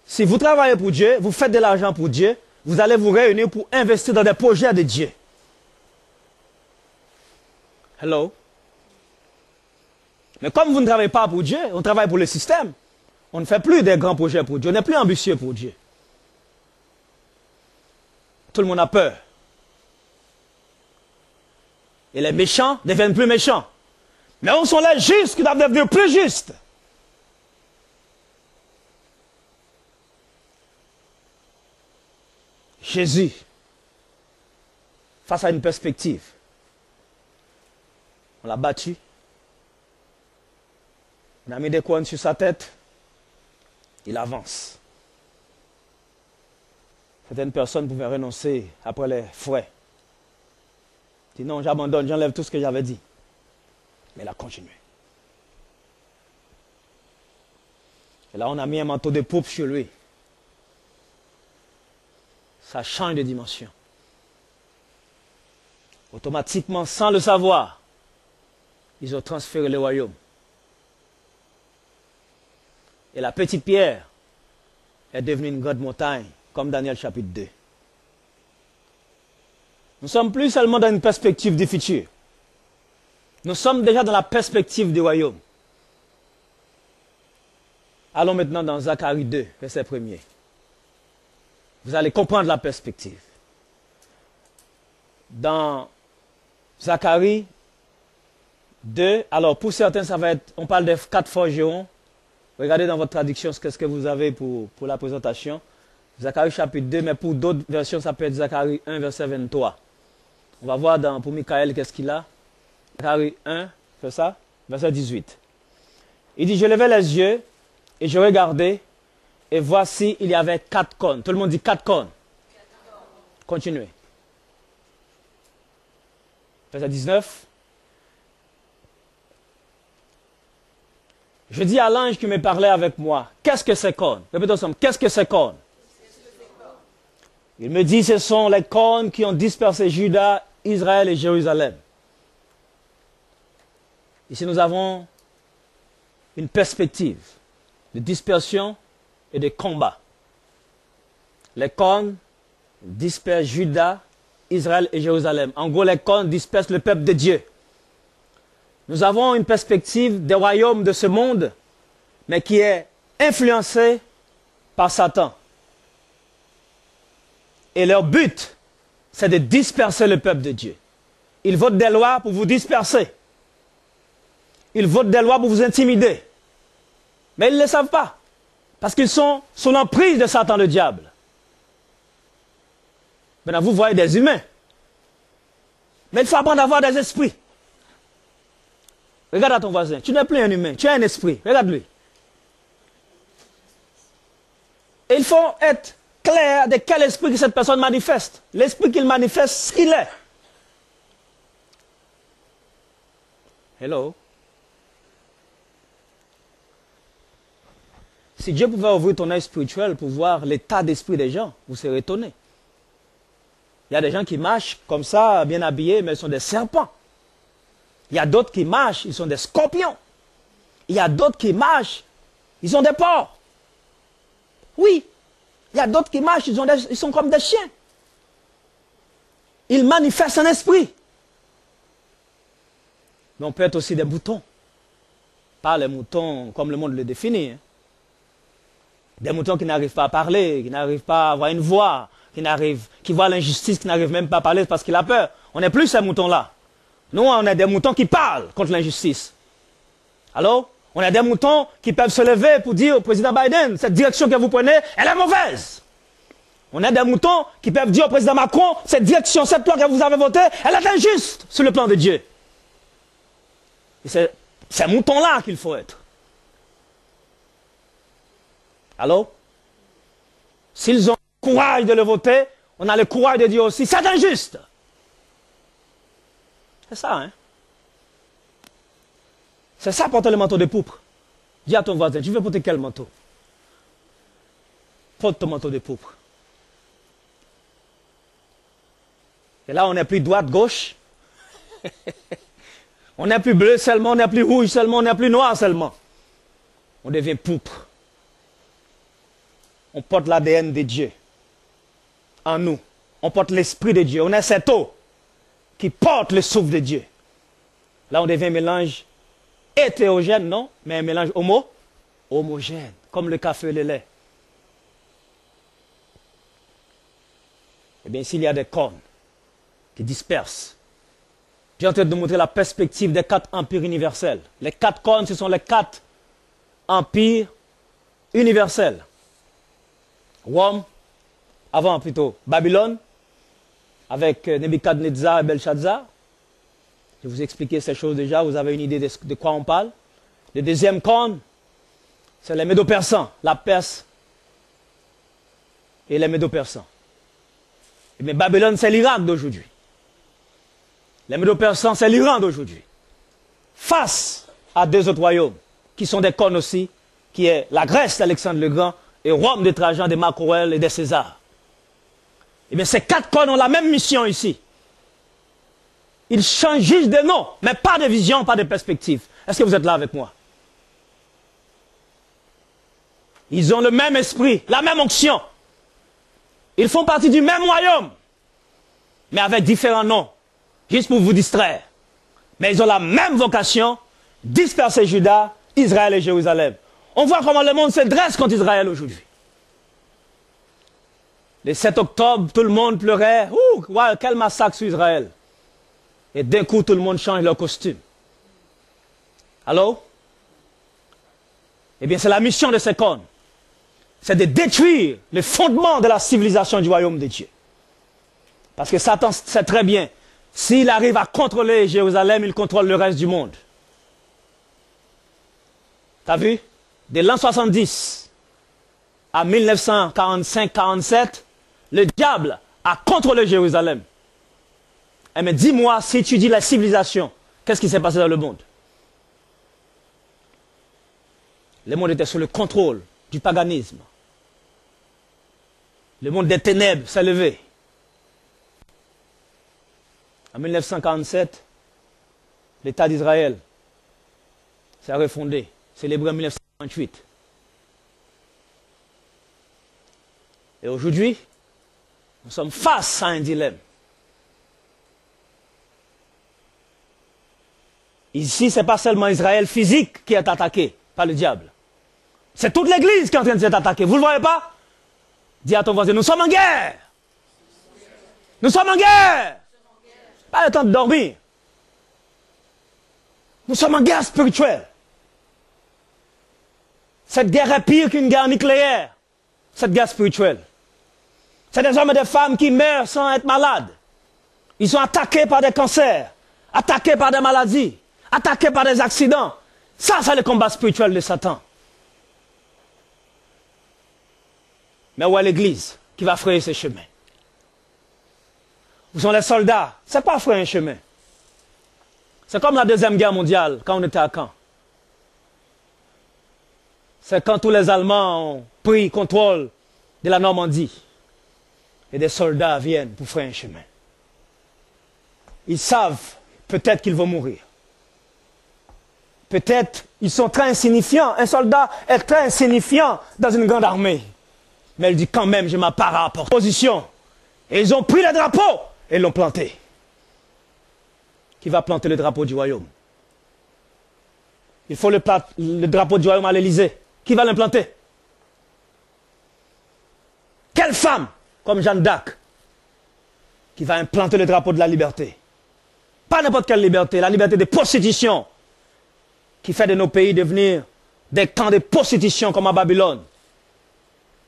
Si vous travaillez pour Dieu, vous faites de l'argent pour Dieu, vous allez vous réunir pour investir dans des projets de Dieu. Hello? Mais comme vous ne travaillez pas pour Dieu, on travaille pour le système. On ne fait plus des grands projets pour Dieu, on n'est plus ambitieux pour Dieu. Tout le monde a peur. Et les méchants deviennent plus méchants. Mais où sont les justes qui doivent devenir plus justes? Jésus, face à une perspective, on l'a battu, on a mis des couronnes sur sa tête, il avance. Certaines personnes pouvaient renoncer après les fouets. Il dit non, j'abandonne, j'enlève tout ce que j'avais dit. Mais il a continué. Et là, on a mis un manteau de pourpre sur lui. Ça change de dimension. Automatiquement, sans le savoir, ils ont transféré le royaume. Et la petite pierre est devenue une grande montagne, comme Daniel chapitre 2. Nous ne sommes plus seulement dans une perspective du futur. Nous sommes déjà dans la perspective du royaume. Allons maintenant dans Zacharie 2, verset 1er. Vous allez comprendre la perspective. Dans Zacharie 2, alors pour certains, ça va être, on parle des 4 forgerons. Regardez dans votre traduction ce que vous avez pour la présentation. Zacharie chapitre 2, mais pour d'autres versions, ça peut être Zacharie 1, verset 23. On va voir pour Michael qu'est-ce qu'il a. Zacharie 1, c'est ça, verset 18. Il dit, je levai les yeux et je regardais et voici, il y avait 4 cônes. Tout le monde dit 4 cônes. Continuez. Verset 19. Je dis à l'ange qui me parlait avec moi, qu'est-ce que ces cônes? Répétons ensemble, qu'est-ce que ces cônes? Il me dit, ce sont les cônes qui ont dispersé Juda, Israël et Jérusalem. Ici, nous avons une perspective de dispersion et de combat. Les cônes dispersent Juda, Israël et Jérusalem. En gros, les cônes dispersent le peuple de Dieu. Nous avons une perspective des royaumes de ce monde, mais qui est influencée par Satan. Et leur but, c'est de disperser le peuple de Dieu. Ils votent des lois pour vous disperser. Ils votent des lois pour vous intimider. Mais ils ne le savent pas. Parce qu'ils sont sous l'emprise de Satan le diable. Maintenant, vous voyez des humains. Mais il faut apprendre à avoir des esprits. Regarde à ton voisin. Tu n'es plus un humain. Tu as un esprit. Regarde-lui. Et il faut être clair de quel esprit que cette personne manifeste. L'esprit qu'il manifeste, ce qu'il est. Hello. Si Dieu pouvait ouvrir ton œil spirituel pour voir l'état d'esprit des gens, vous serez étonné. Il y a des gens qui marchent comme ça, bien habillés, mais ils sont des serpents. Il y a d'autres qui marchent, ils sont des scorpions. Il y a d'autres qui marchent, ils sont des porcs. Oui. Il y a d'autres qui marchent, ils sont comme des chiens. Ils manifestent un esprit. Mais on peut être aussi des moutons. Pas les moutons comme le monde le définit. Hein. Des moutons qui n'arrivent pas à parler, qui n'arrivent pas à avoir une voix, qui voient l'injustice, qui n'arrivent même pas à parler parce qu'il a peur. On n'est plus ces moutons-là. Nous, on est des moutons qui parlent contre l'injustice. Alors, on a des moutons qui peuvent se lever pour dire au président Biden, cette direction que vous prenez, elle est mauvaise. On a des moutons qui peuvent dire au président Macron, cette direction, cette loi que vous avez votée, elle est injuste sur le plan de Dieu. Et c'est ces moutons-là qu'il faut être. Alors, s'ils ont le courage de le voter, on a le courage de dire aussi, c'est injuste. C'est ça, hein. C'est ça, porter le manteau de pourpre. Dis à ton voisin, tu veux porter quel manteau? Porte ton manteau de pourpre. Et là, on n'est plus droite, gauche. On n'est plus bleu seulement, on n'est plus rouge seulement, on n'est plus noir seulement. On devient pourpre. On porte l'ADN de Dieu en nous. On porte l'esprit de Dieu. On est cette eau qui porte le souffle de Dieu. Là, on devient un mélange hétérogène, non? Mais un mélange homogène, comme le café et le lait. Eh bien, s'il y a des cornes qui dispersent, j'ai en train de vous montrer la perspective des 4 empires universels. Les 4 cornes, ce sont les 4 empires universels. Rome, avant plutôt Babylone, avec Nebuchadnezzar et Belshazzar. Je vous ai expliqué ces choses déjà, vous avez une idée de quoi on parle. Le deuxième corne, c'est les Médo-Persans, la Perse et les Médo-Persans. Mais Babylone, c'est l'Irak d'aujourd'hui. Les Médo-Persans, c'est l'Iran d'aujourd'hui. Face à deux autres royaumes, qui sont des cônes aussi, qui est la Grèce d'Alexandre le Grand et Rome de Trajan, de Marc Aurèle et de César. Eh bien, ces quatre cônes ont la même mission ici. Ils changent juste de nom, mais pas de vision, pas de perspective. Est-ce que vous êtes là avec moi? Ils ont le même esprit, la même onction. Ils font partie du même royaume, mais avec différents noms, juste pour vous distraire. Mais ils ont la même vocation, disperser Juda, Israël et Jérusalem. On voit comment le monde se dresse contre Israël aujourd'hui. Le 7 octobre, tout le monde pleurait. Ouh, wow, quel massacre sur Israël. Et d'un coup, tout le monde change leur costume. Allô? Eh bien, c'est la mission de ces cônes. C'est de détruire le fondement de la civilisation du royaume de Dieu. Parce que Satan sait très bien, s'il arrive à contrôler Jérusalem, il contrôle le reste du monde. T'as vu? De l'an 70 à 1945-47, le diable a contrôlé Jérusalem. Eh mais dis-moi, si tu dis la civilisation, qu'est-ce qui s'est passé dans le monde? Le monde était sous le contrôle du paganisme. Le monde des ténèbres s'est levé. En 1947, l'État d'Israël s'est refondé, célébré en 1948. Et aujourd'hui, nous sommes face à un dilemme. Ici, ce n'est pas seulement Israël physique qui est attaqué par le diable. C'est toute l'Église qui est en train de s'être attaquée. Vous ne le voyez pas? Dis à ton voisin, nous sommes en guerre. Nous sommes en guerre. Pas le temps de dormir. Nous sommes en guerre spirituelle. Cette guerre est pire qu'une guerre nucléaire. Cette guerre spirituelle. C'est des hommes et des femmes qui meurent sans être malades. Ils sont attaqués par des cancers, attaqués par des maladies, attaqués par des accidents. Ça, c'est le combat spirituel de Satan. Mais où est l'Église qui va frayer ce chemin? Où sont les soldats? Ce n'est pas frayer un chemin. C'est comme la Deuxième Guerre mondiale, quand on était à Caen. C'est quand tous les Allemands ont pris contrôle de la Normandie. Et des soldats viennent pour frayer un chemin. Ils savent peut-être qu'ils vont mourir. Peut-être ils sont très insignifiants. Un soldat est très insignifiant dans une grande armée. Mais il dit quand même, je m'apparais à position. Et ils ont pris le drapeau et l'ont planté. Qui va planter le drapeau du royaume? Il faut le drapeau du royaume à l'Élysée. Qui va l'implanter? Quelle femme, comme Jeanne d'Arc, qui va implanter le drapeau de la liberté? Pas n'importe quelle liberté, la liberté de prostitution, qui fait de nos pays devenir des camps de prostitution comme à Babylone,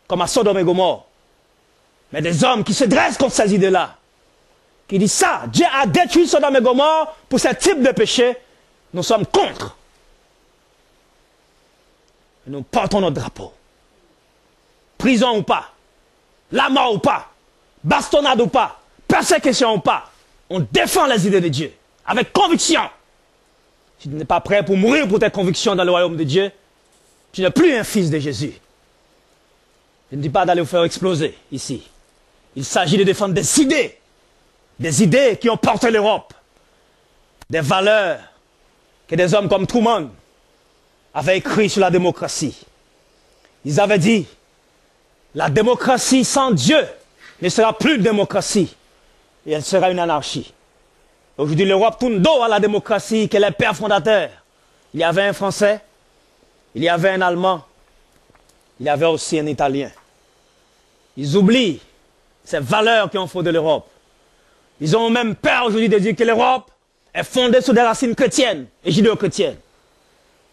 comme à Sodome et Gomorrhe. Mais des hommes qui se dressent contre ces idées-là, qui disent ça, Dieu a détruit Sodome et Gomorrhe pour ce type de péché, nous sommes contre. Et nous portons notre drapeau. Prison ou pas, la mort ou pas, bastonnade ou pas, persécution ou pas, on défend les idées de Dieu, avec conviction. Si tu n'es pas prêt pour mourir pour tes convictions dans le royaume de Dieu, tu n'es plus un fils de Jésus. Je ne dis pas d'aller vous faire exploser ici. Il s'agit de défendre des idées qui ont porté l'Europe, des valeurs que des hommes comme Truman avaient écrit sur la démocratie. Ils avaient dit, la démocratie sans Dieu ne sera plus de démocratie et elle sera une anarchie. Aujourd'hui, l'Europe tourne dos à la démocratie qu'est les pères fondateurs. Il y avait un Français, il y avait un Allemand, il y avait aussi un Italien. Ils oublient ces valeurs qui ont fondé l'Europe. Ils ont même peur aujourd'hui de dire que l'Europe est fondée sur des racines chrétiennes et judéo-chrétiennes.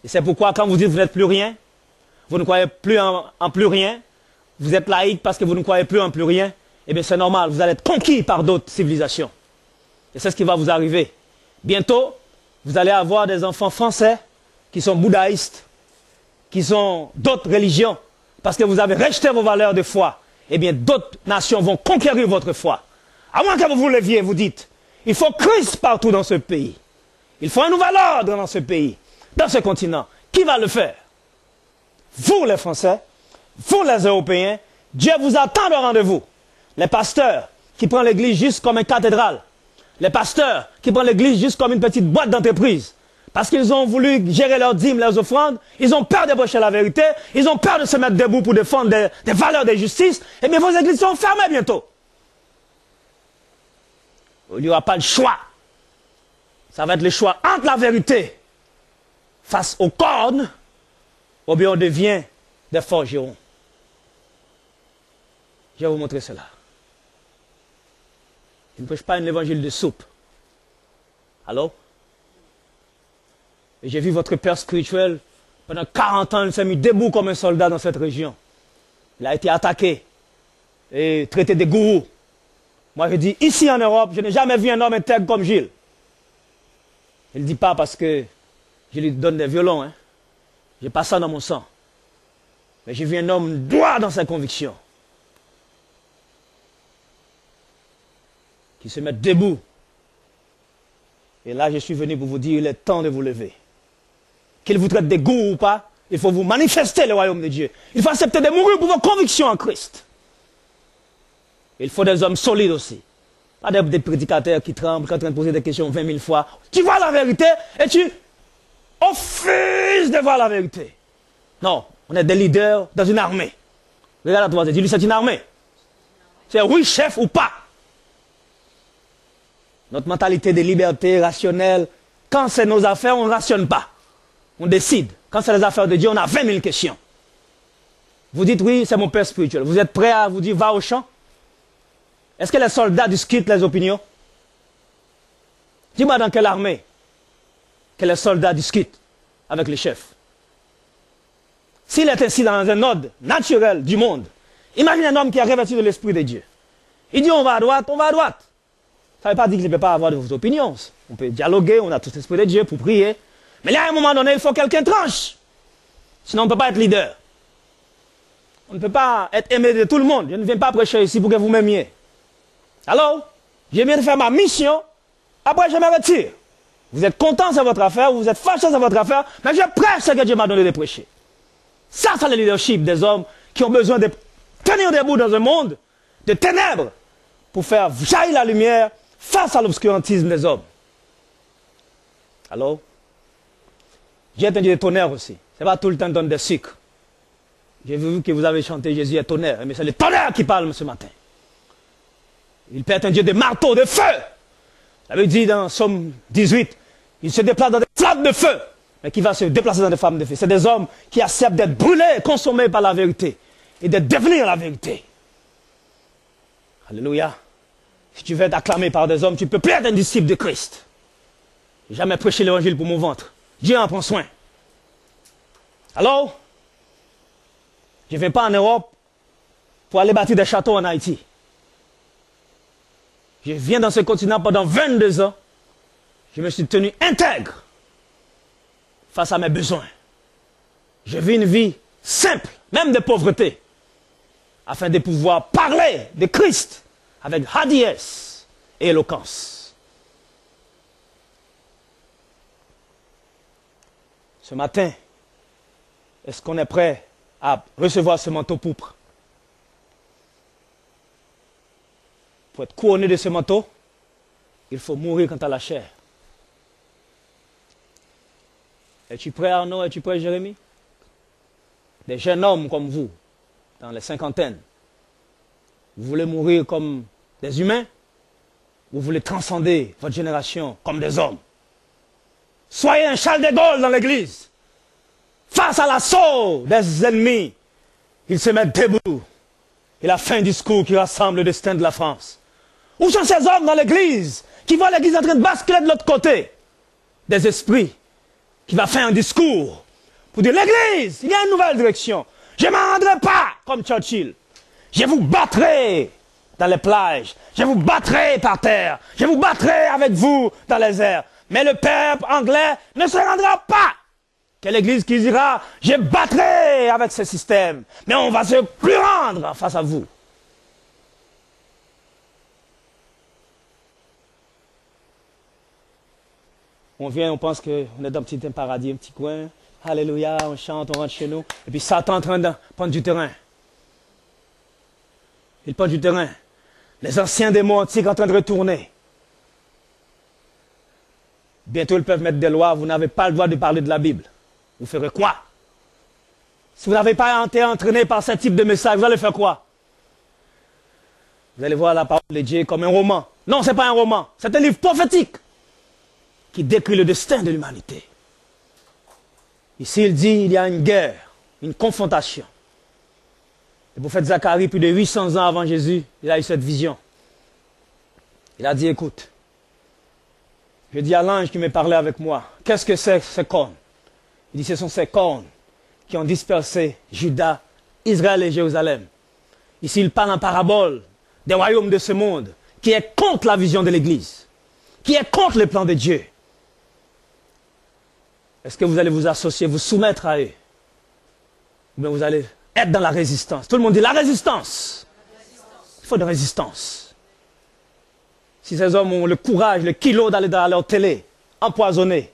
Et c'est pourquoi quand vous dites que vous n'êtes plus rien, vous ne croyez plus en plus rien, vous êtes laïque parce que vous ne croyez plus en plus rien, eh bien c'est normal, vous allez être conquis par d'autres civilisations. Et c'est ce qui va vous arriver. Bientôt, vous allez avoir des enfants français qui sont bouddhistes, qui sont d'autres religions, parce que vous avez rejeté vos valeurs de foi. Eh bien, d'autres nations vont conquérir votre foi. À moins que vous vous leviez, vous dites, Il faut Christ partout dans ce pays. Il faut un nouvel ordre dans ce pays, dans ce continent. Qui va le faire? Vous les Français, vous les Européens, Dieu vous attend au rendez-vous. Les pasteurs qui prennent l'église juste comme une cathédrale. Les pasteurs qui prennent l'église juste comme une petite boîte d'entreprise. Parce qu'ils ont voulu gérer leurs dîmes, leurs offrandes. Ils ont peur de prêcher la vérité. Ils ont peur de se mettre debout pour défendre des valeurs de justice. Et bien vos églises sont fermées bientôt. Il n'y aura pas le choix. Ça va être le choix entre la vérité face aux cornes, ou bien on devient des forgerons. Je vais vous montrer cela. Je ne prêche pas un évangile de soupe. Allô? Et j'ai vu votre père spirituel, pendant 40 ans, il s'est mis debout comme un soldat dans cette région. Il a été attaqué et traité de gourou. Moi, je dis, ici en Europe, je n'ai jamais vu un homme intègre comme Gilles. Je ne le dis pas parce que je lui donne des violons. Hein. Je n'ai pas ça dans mon sang. Mais j'ai vu un homme droit dans ses convictions. Qui se met debout. Et là, je suis venu pour vous dire, il est temps de vous lever. Qu'il vous traite de gourou ou pas, il faut vous manifester le royaume de Dieu. Il faut accepter de mourir pour vos convictions en Christ. Il faut des hommes solides aussi. Pas des prédicateurs qui tremblent, qui sont en train de poser des questions 20 000 fois. Tu vois la vérité et tu refuses de voir la vérité. Non, on est des leaders dans une armée. Regarde à toi, dis-lui c'est une armée. C'est oui chef ou pas. Notre mentalité de liberté rationnelle, quand c'est nos affaires, on ne rationne pas. On décide. Quand c'est les affaires de Dieu, on a 20 000 questions. Vous dites oui, c'est mon père spirituel. Vous êtes prêt à vous dire va au champ? Est-ce que les soldats discutent les opinions? Dis-moi dans quelle armée que les soldats discutent avec les chefs. S'il est ainsi dans un ordre naturel du monde, imagine un homme qui est revêtu de l'Esprit de Dieu. Il dit on va à droite, on va à droite. Ça ne veut pas dire qu'il ne peut pas avoir de vos opinions. On peut dialoguer, on a tout l'Esprit de Dieu pour prier. Mais là, à un moment donné, il faut que quelqu'un tranche. Sinon, on ne peut pas être leader. On ne peut pas être aimé de tout le monde. Je ne viens pas prêcher ici pour que vous m'aimiez. Alors, je viens de faire ma mission. Après, je me retire. Vous êtes content, c'est votre affaire. Vous êtes fâché, c'est votre affaire. Mais je prêche ce que Dieu m'a donné de prêcher. Ça, c'est le leadership des hommes qui ont besoin de tenir debout dans un monde de ténèbres pour faire jaillir la lumière face à l'obscurantisme des hommes. Alors, Dieu est un Dieu de tonnerre aussi. Ce n'est pas tout le temps donne des sucres. J'ai vu que vous avez chanté Jésus est tonnerre. Mais c'est le tonnerre qui parle ce matin. Il peut être un Dieu de marteau, de feu. Ça veut dire dans Somme 18, il se déplace dans des flammes de feu. Mais qui va se déplacer dans des flammes de feu? C'est des hommes qui acceptent d'être brûlés, consommés par la vérité. Et de devenir la vérité. Alléluia. Si tu veux être acclamé par des hommes, tu ne peux plus être un disciple de Christ. Jamais prêcher l'évangile pour mon ventre. Dieu en prend soin. Alors, je ne viens pas en Europe pour aller bâtir des châteaux en Haïti. Je viens dans ce continent pendant 22 ans. Je me suis tenu intègre face à mes besoins. Je vis une vie simple, même de pauvreté, afin de pouvoir parler de Christ avec hardiesse et éloquence. Ce matin, est-ce qu'on est prêt à recevoir ce manteau pourpre? Pour être couronné de ce manteau, il faut mourir quant à la chair. Es-tu prêt, Arnaud? Es-tu prêt, Jérémie? Des jeunes hommes comme vous, dans les cinquantaines, vous voulez mourir comme des humains? Vous voulez transcender votre génération comme des hommes? Soyez un Charles de Gaulle dans l'église. Face à l'assaut des ennemis, il se met debout. Il a fait un discours qui rassemble le destin de la France. Où sont ces hommes dans l'église qui voient l'église en train de basculer de l'autre côté? Des esprits qui va faire un discours pour dire l'église, il y a une nouvelle direction. Je ne m'en rendrai pas comme Churchill. Je vous battrai dans les plages. Je vous battrai par terre. Je vous battrai avec vous dans les airs. Mais le peuple anglais ne se rendra pas. Quelle église qui dira, je battrai avec ce système. Mais on va se plus rendre face à vous. On vient, on pense qu'on est dans un petit paradis, un petit coin. Alléluia, on chante, on rentre chez nous. Et puis Satan est en train de prendre du terrain. Il prend du terrain. Les anciens démons antiques sont en train de retourner. Bientôt, ils peuvent mettre des lois. Vous n'avez pas le droit de parler de la Bible. Vous ferez quoi? Si vous n'avez pas été entraîné par ce type de message, vous allez faire quoi? Vous allez voir la parole de Dieu comme un roman. Non, ce n'est pas un roman. C'est un livre prophétique qui décrit le destin de l'humanité. Ici, il dit il y a une guerre, une confrontation. Le prophète Zacharie, plus de 800 ans avant Jésus, il a eu cette vision. Il a dit, écoute, je dis à l'ange qui me parlait avec moi, qu'est-ce que c'est ces cornes? Il dit, ce sont ces cornes qui ont dispersé Juda, Israël et Jérusalem. Ici, il parle en parabole des royaumes de ce monde, qui est contre la vision de l'Église, qui est contre les plans de Dieu. Est-ce que vous allez vous associer, vous soumettre à eux? Ou bien vous allez être dans la résistance? Tout le monde dit la résistance. Il faut de résistance. Si ces hommes ont le courage, le kilo d'aller dans leur télé, empoisonner,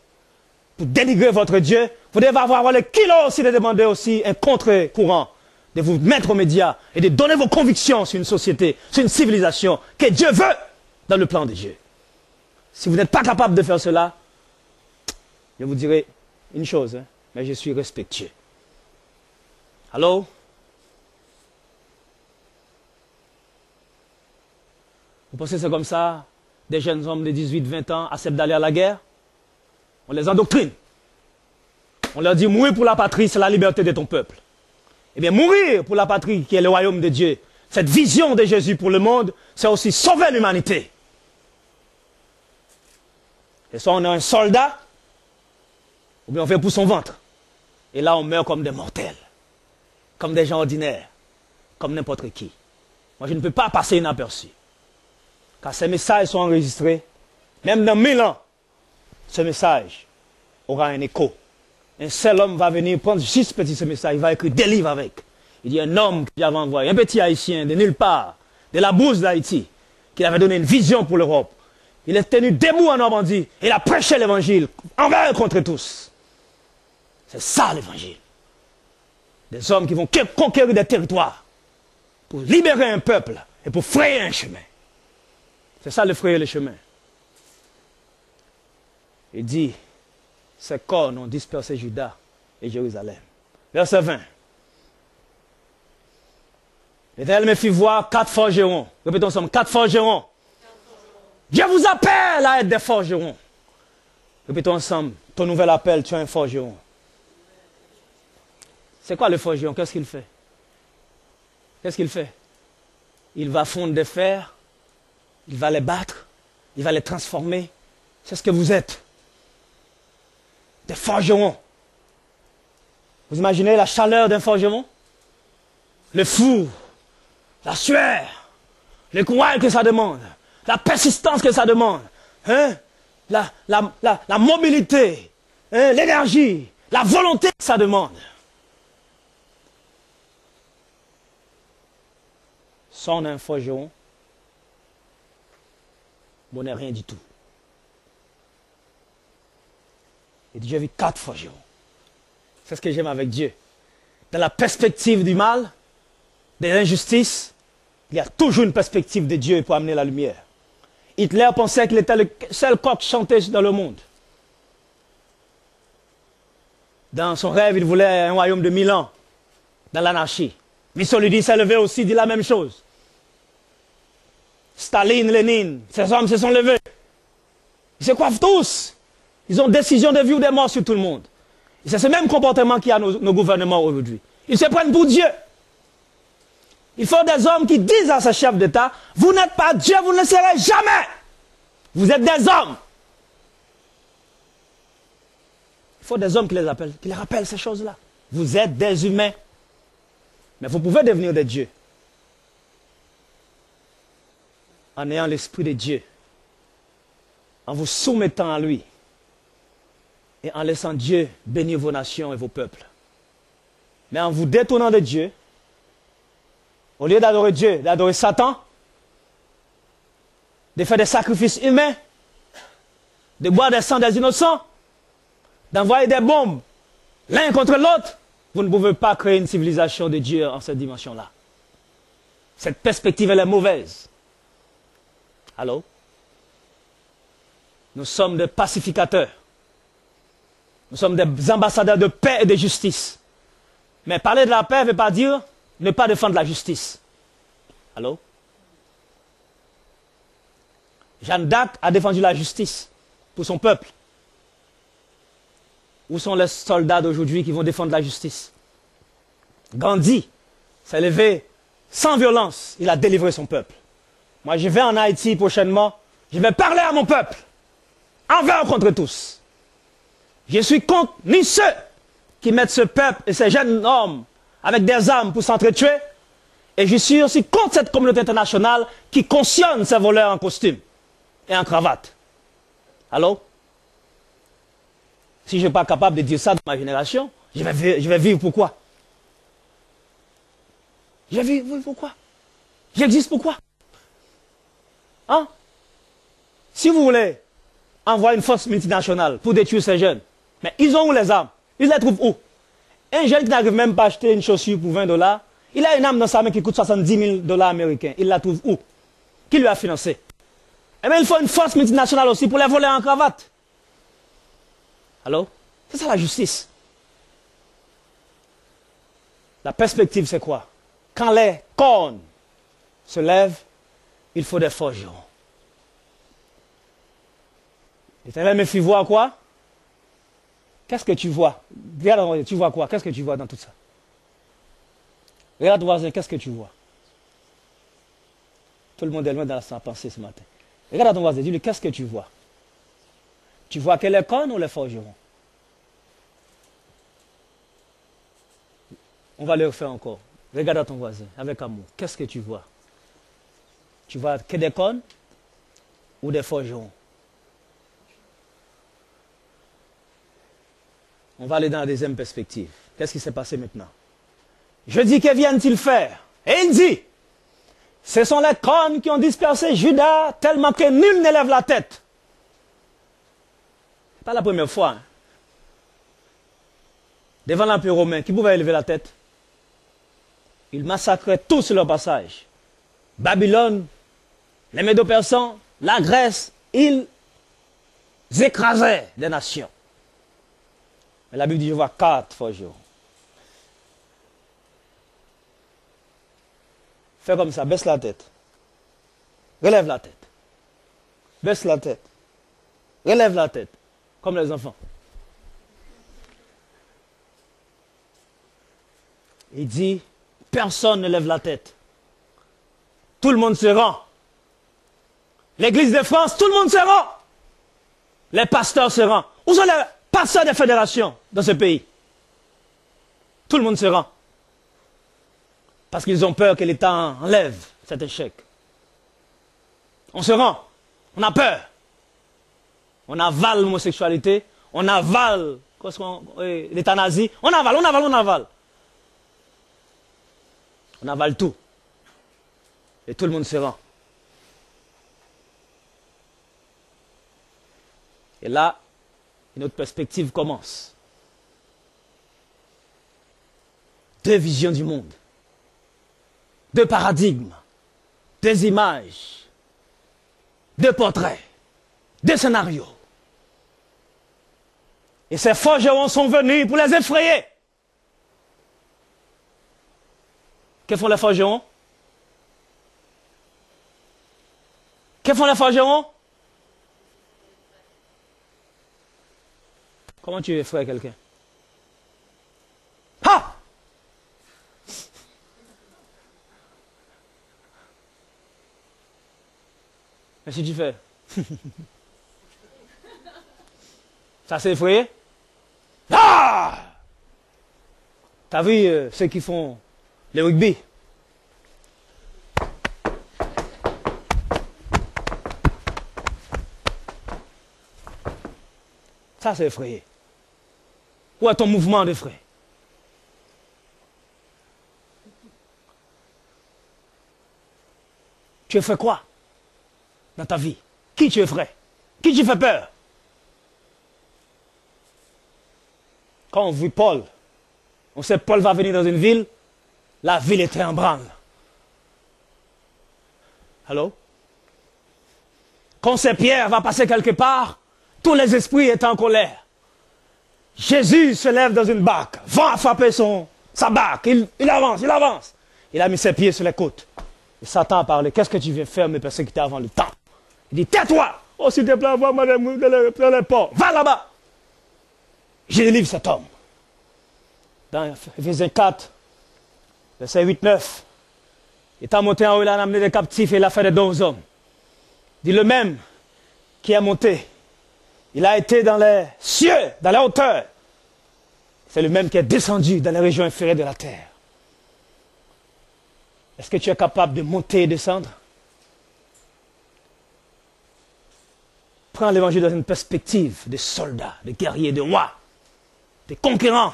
pour dénigrer votre Dieu, vous devez avoir le kilo aussi de demander aussi un contre-courant, de vous mettre aux médias et de donner vos convictions sur une société, sur une civilisation que Dieu veut dans le plan de Dieu. Si vous n'êtes pas capable de faire cela, je vous dirai une chose, hein, mais je suis respectueux. Allô? Vous pensez que c'est comme ça? Des jeunes hommes de 18-20 ans acceptent d'aller à la guerre? On les endoctrine. On leur dit mourir pour la patrie, c'est la liberté de ton peuple. Eh bien, mourir pour la patrie qui est le royaume de Dieu, cette vision de Jésus pour le monde, c'est aussi sauver l'humanité. Et soit on est un soldat, ou bien on fait pour son ventre. Et là, on meurt comme des mortels, comme des gens ordinaires, comme n'importe qui. Moi, je ne peux pas passer inaperçu. Car ces messages sont enregistrés, même dans 1000 ans, ce message aura un écho. Un seul homme va venir prendre juste petit ce message, il va écrire des livres avec. Il dit un homme que j'avais envoyé, un petit haïtien de nulle part, de la bourse d'Haïti, qui avait donné une vision pour l'Europe. Il est tenu debout en Normandie, et il a prêché l'évangile, envers et contre tous. C'est ça l'évangile. Des hommes qui vont conquérir des territoires, pour libérer un peuple, et pour frayer un chemin. C'est ça le frayer le chemin. Il dit, ces cornes ont dispersé Juda et Jérusalem. Verset 20. L'Éternel me fit voir 4 forgerons. Répétons ensemble, 4 forgerons. Dieu vous appelle à être des forgerons. Répétons ensemble, ton nouvel appel, tu es un forgeron. C'est quoi le forgeron? Qu'est-ce qu'il fait? Qu'est-ce qu'il fait? Il va fondre des fers, il va les battre, il va les transformer. C'est ce que vous êtes. Des forgerons. Vous imaginez la chaleur d'un forgeron? Le four, la sueur, le courage que ça demande, la persistance que ça demande, hein? la mobilité, hein? L'énergie, la volonté que ça demande. Sans un forgeron, on n'est rien du tout. Et Dieu a vu 4 forgerons. C'est ce que j'aime avec Dieu. Dans la perspective du mal, des injustices, il y a toujours une perspective de Dieu pour amener la lumière. Hitler pensait qu'il était le seul coq chanté dans le monde. Dans son rêve, il voulait un royaume de 1000 ans, dans l'anarchie. Mussolini s'est levé aussi, dit la même chose. Staline, Lénine, ces hommes se sont levés. Ils se coiffent tous. Ils ont décision de vie ou de mort sur tout le monde. Et c'est ce même comportement qu'il y a nos gouvernements aujourd'hui. Ils se prennent pour Dieu. Il faut des hommes qui disent à ces chefs d'État, vous n'êtes pas Dieu, vous ne le serez jamais. Vous êtes des hommes. Il faut des hommes qui les rappellent ces choses-là. Vous êtes des humains. Mais vous pouvez devenir des dieux. En ayant l'esprit de Dieu. En vous soumettant à lui. Et en laissant Dieu bénir vos nations et vos peuples. Mais en vous détournant de Dieu, au lieu d'adorer Dieu, d'adorer Satan, de faire des sacrifices humains, de boire des sangs des innocents, d'envoyer des bombes l'un contre l'autre, vous ne pouvez pas créer une civilisation de Dieu en cette dimension-là. Cette perspective, elle est mauvaise. Allô? Nous sommes des pacificateurs. Nous sommes des ambassadeurs de paix et de justice. Mais parler de la paix ne veut pas dire ne pas défendre la justice. Allô? Jeanne d'Arc a défendu la justice pour son peuple. Où sont les soldats d'aujourd'hui qui vont défendre la justice? Gandhi s'est levé sans violence. Il a délivré son peuple. Moi, je vais en Haïti prochainement. Je vais parler à mon peuple. Envers contre tous. Je suis contre ni ceux qui mettent ce peuple et ces jeunes hommes avec des armes pour s'entretuer. Et je suis aussi contre cette communauté internationale qui cautionne ces voleurs en costume et en cravate. Allô? Si je ne suis pas capable de dire ça dans ma génération, je vais vivre pourquoi? Je vais vivre pourquoi? J'existe pourquoi? Hein? Si vous voulez envoyer une force multinationale pour détruire ces jeunes, mais ils ont où les armes? Ils les trouvent où? Un jeune qui n'arrive même pas à acheter une chaussure pour 20 $, il a une arme dans sa main qui coûte 70 000 $ américains. Il la trouve où? Qui lui a financé? Eh bien, il faut une force multinationale aussi pour les voler en cravate. Allô? C'est ça la justice. La perspective, c'est quoi? Quand les cornes se lèvent, il faut des forgerons. L'Éternel me fit voir quoi? Qu'est-ce que tu vois? Regarde, tu vois quoi? Qu'est-ce que tu vois dans tout ça? Regarde, voisin, qu'est-ce que tu vois? Tout le monde est loin dans sa pensée ce matin. Regarde ton voisin, dis-lui, qu'est-ce que tu vois? Tu vois que les cornes ou les forgerons? On va le refaire encore. Regarde ton voisin, avec amour. Qu'est-ce que tu vois? Tu vois que des cornes ou des forgerons? On va aller dans la deuxième perspective. Qu'est-ce qui s'est passé maintenant? Je dis, que viennent-ils faire? Et il dit, ce sont les cornes qui ont dispersé Judas tellement que nul ne lève la tête. C'est pas la première fois. Hein. Devant l'Empire romain, qui pouvait élever la tête? Ils massacraient tous sur leur passage. Babylone, les Médo-Persans, la Grèce, ils écrasaient des nations. Mais la Bible dit, je vois 4 forgerons. Fais comme ça, baisse la tête. Relève la tête. Baisse la tête. Relève la tête. Comme les enfants. Il dit, personne ne lève la tête. Tout le monde se rend. L'Église de France, tout le monde se rend. Les pasteurs se rendent. Où sont les pasteurs des fédérations dans ce pays? Tout le monde se rend. Parce qu'ils ont peur que l'État enlève cet échec. On se rend. On a peur. On avale l'homosexualité. On avale l'euthanasie. On avale, on avale, on avale. On avale tout. Et tout le monde se rend. Et là, une autre perspective commence. 2 visions du monde. 2 paradigmes. 2 images. 2 portraits. 2 scénarios. Et ces forgerons sont venus pour les effrayer. Que font les forgerons? Que font les forgerons? Comment tu effraies quelqu'un? Ha! Mais si tu fais... Ça s'est effrayé? Ah! T'as vu ceux qui font le rugby? Ça c'est effrayé. Où est ton mouvement d'effrayer? Tu effraies quoi dans ta vie? Qui tu effraies? Qui tu fais peur? Quand on vit Paul, on sait que Paul va venir dans une ville, la ville était en branle. Allô? Quand c'est Pierre va passer quelque part, tous les esprits étaient en colère. Jésus se lève dans une barque, va frapper sa barque, il avance, il avance. Il a mis ses pieds sur les côtes. Et Satan a parlé, qu'est-ce que tu viens faire me persécuter avant le temps? Il dit, tais-toi! Oh s'il te plaît, envoie-moi dans les ports, va là-bas! Je délivre cet homme. Dans Ephésiens 4, verset 8-9, il est monté en haut, il a amené des captifs et il a fait des dons aux hommes. Il dit le même qui est monté, il a été dans les cieux, dans les hauteurs. C'est le même qui est descendu dans les régions inférieures de la terre. Est-ce que tu es capable de monter et descendre? Prends l'évangile dans une perspective de soldats, de guerriers, de rois, de conquérants.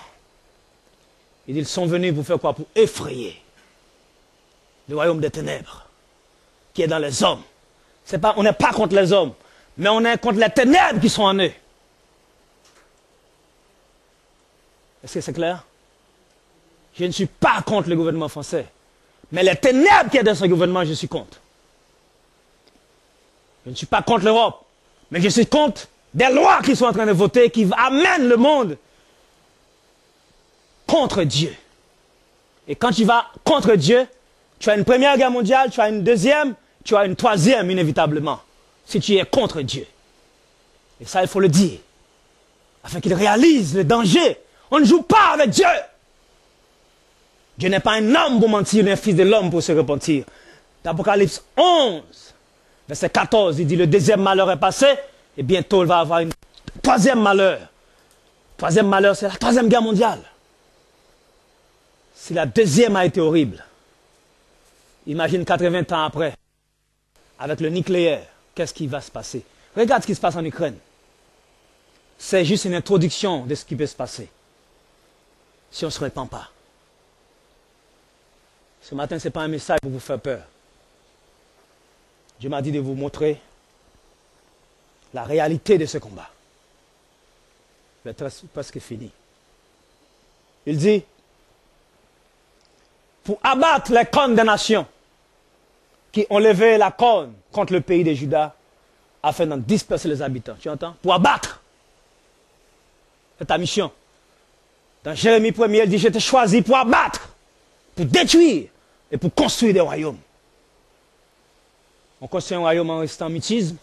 Il dit, ils sont venus pour faire quoi? Pour effrayer le royaume des ténèbres qui est dans les hommes. On n'est pas contre les hommes, mais on est contre les ténèbres qui sont en eux. Est-ce que c'est clair? Je ne suis pas contre le gouvernement français, mais les ténèbres qui sont dans ce gouvernement, je suis contre. Je ne suis pas contre l'Europe, mais je suis contre des lois qui sont en train de voter, qui amènent le monde contre Dieu. Et quand tu vas contre Dieu, tu as une première guerre mondiale, tu as une deuxième, tu as une troisième inévitablement, si tu es contre Dieu. Et ça, il faut le dire, afin qu'il réalise le danger. On ne joue pas avec Dieu. Dieu n'est pas un homme pour mentir, ni un fils de l'homme pour se repentir. D'Apocalypse 11, verset 14, il dit, le deuxième malheur est passé, et bientôt il va y avoir un troisième malheur. Troisième malheur, c'est la troisième guerre mondiale. Si la deuxième a été horrible, imagine 80 ans après, avec le nucléaire, qu'est-ce qui va se passer? Regarde ce qui se passe en Ukraine. C'est juste une introduction de ce qui peut se passer. Si on ne se répand pas. Ce matin, ce n'est pas un message pour vous faire peur. Dieu m'a dit de vous montrer la réalité de ce combat. Je vais être presque fini. Il dit, pour abattre les cornes des nations qui ont levé la corne contre le pays de Juda afin d'en disperser les habitants. Tu entends? Pour abattre. C'est ta mission. Dans Jérémie 1er, il dit, je t'ai choisi pour abattre, pour détruire et pour construire des royaumes. On construit un royaume en restant en mutisme.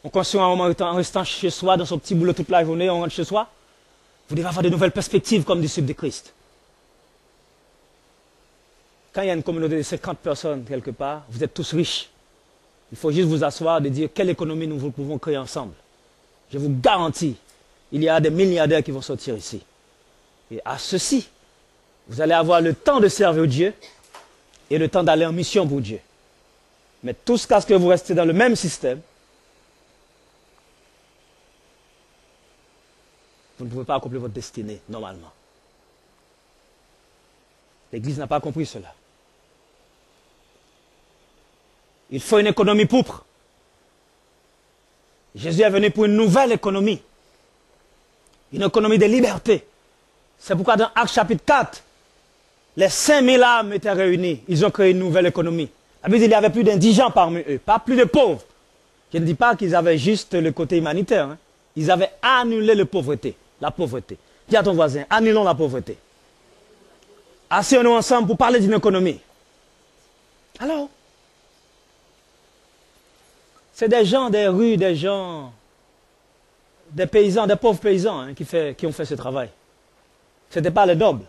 On construit un royaume en restant chez soi, dans son petit boulot toute la journée, on rentre chez soi. Vous devez avoir de nouvelles perspectives comme disciples de Christ. Quand il y a une communauté de 50 personnes quelque part, vous êtes tous riches. Il faut juste vous asseoir et dire quelle économie nous pouvons créer ensemble. Je vous garantis, il y a des milliardaires qui vont sortir ici. Et à ceci, vous allez avoir le temps de servir Dieu et le temps d'aller en mission pour Dieu. Mais tout ce que vous restez dans le même système, vous ne pouvez pas accomplir votre destinée normalement. L'Église n'a pas compris cela. Il faut une économie pourpre. Jésus est venu pour une nouvelle économie. Une économie de liberté. C'est pourquoi dans Actes chapitre 4, les 5000 âmes étaient réunies. Ils ont créé une nouvelle économie. La Bible dit qu'il y avait plus d'indigents parmi eux, pas plus de pauvres. Je ne dis pas qu'ils avaient juste le côté humanitaire. Hein. Ils avaient annulé la pauvreté. Dis à ton voisin, annulons la pauvreté. Asseyons-nous ensemble pour parler d'une économie. Alors, c'est des gens des rues, des gens, des paysans, des pauvres paysans hein, qui ont fait ce travail. Ce n'était pas les nobles.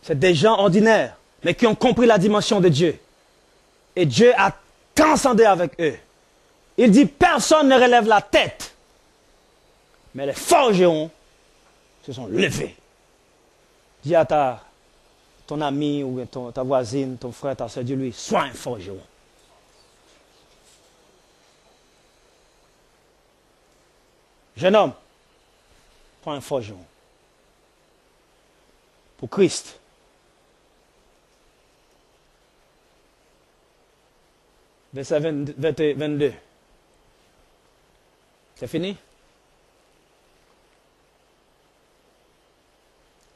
C'est des gens ordinaires, mais qui ont compris la dimension de Dieu. Et Dieu a transcendé avec eux. Il dit, personne ne relève la tête. Mais les forgerons se sont levés. Dis à ton ami ou ta voisine, ton frère, ta soeur, dis-lui, sois un forgeron. Jeune homme, prends un forgeron. Pour Christ. Verset 22. C'est fini?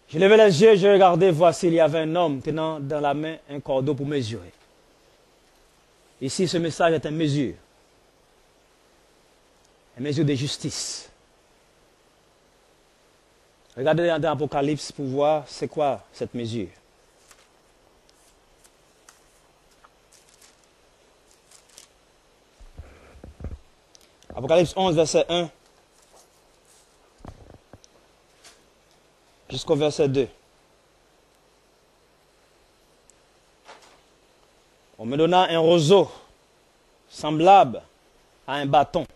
Je levai les yeux, je regardais, voici, il y avait un homme tenant dans la main un cordeau pour mesurer. Ici, ce message est une mesure de justice. Regardez dans l'Apocalypse pour voir c'est quoi cette mesure. Apocalypse 11, verset 1 jusqu'au verset 2. On me donna un roseau semblable à un bâton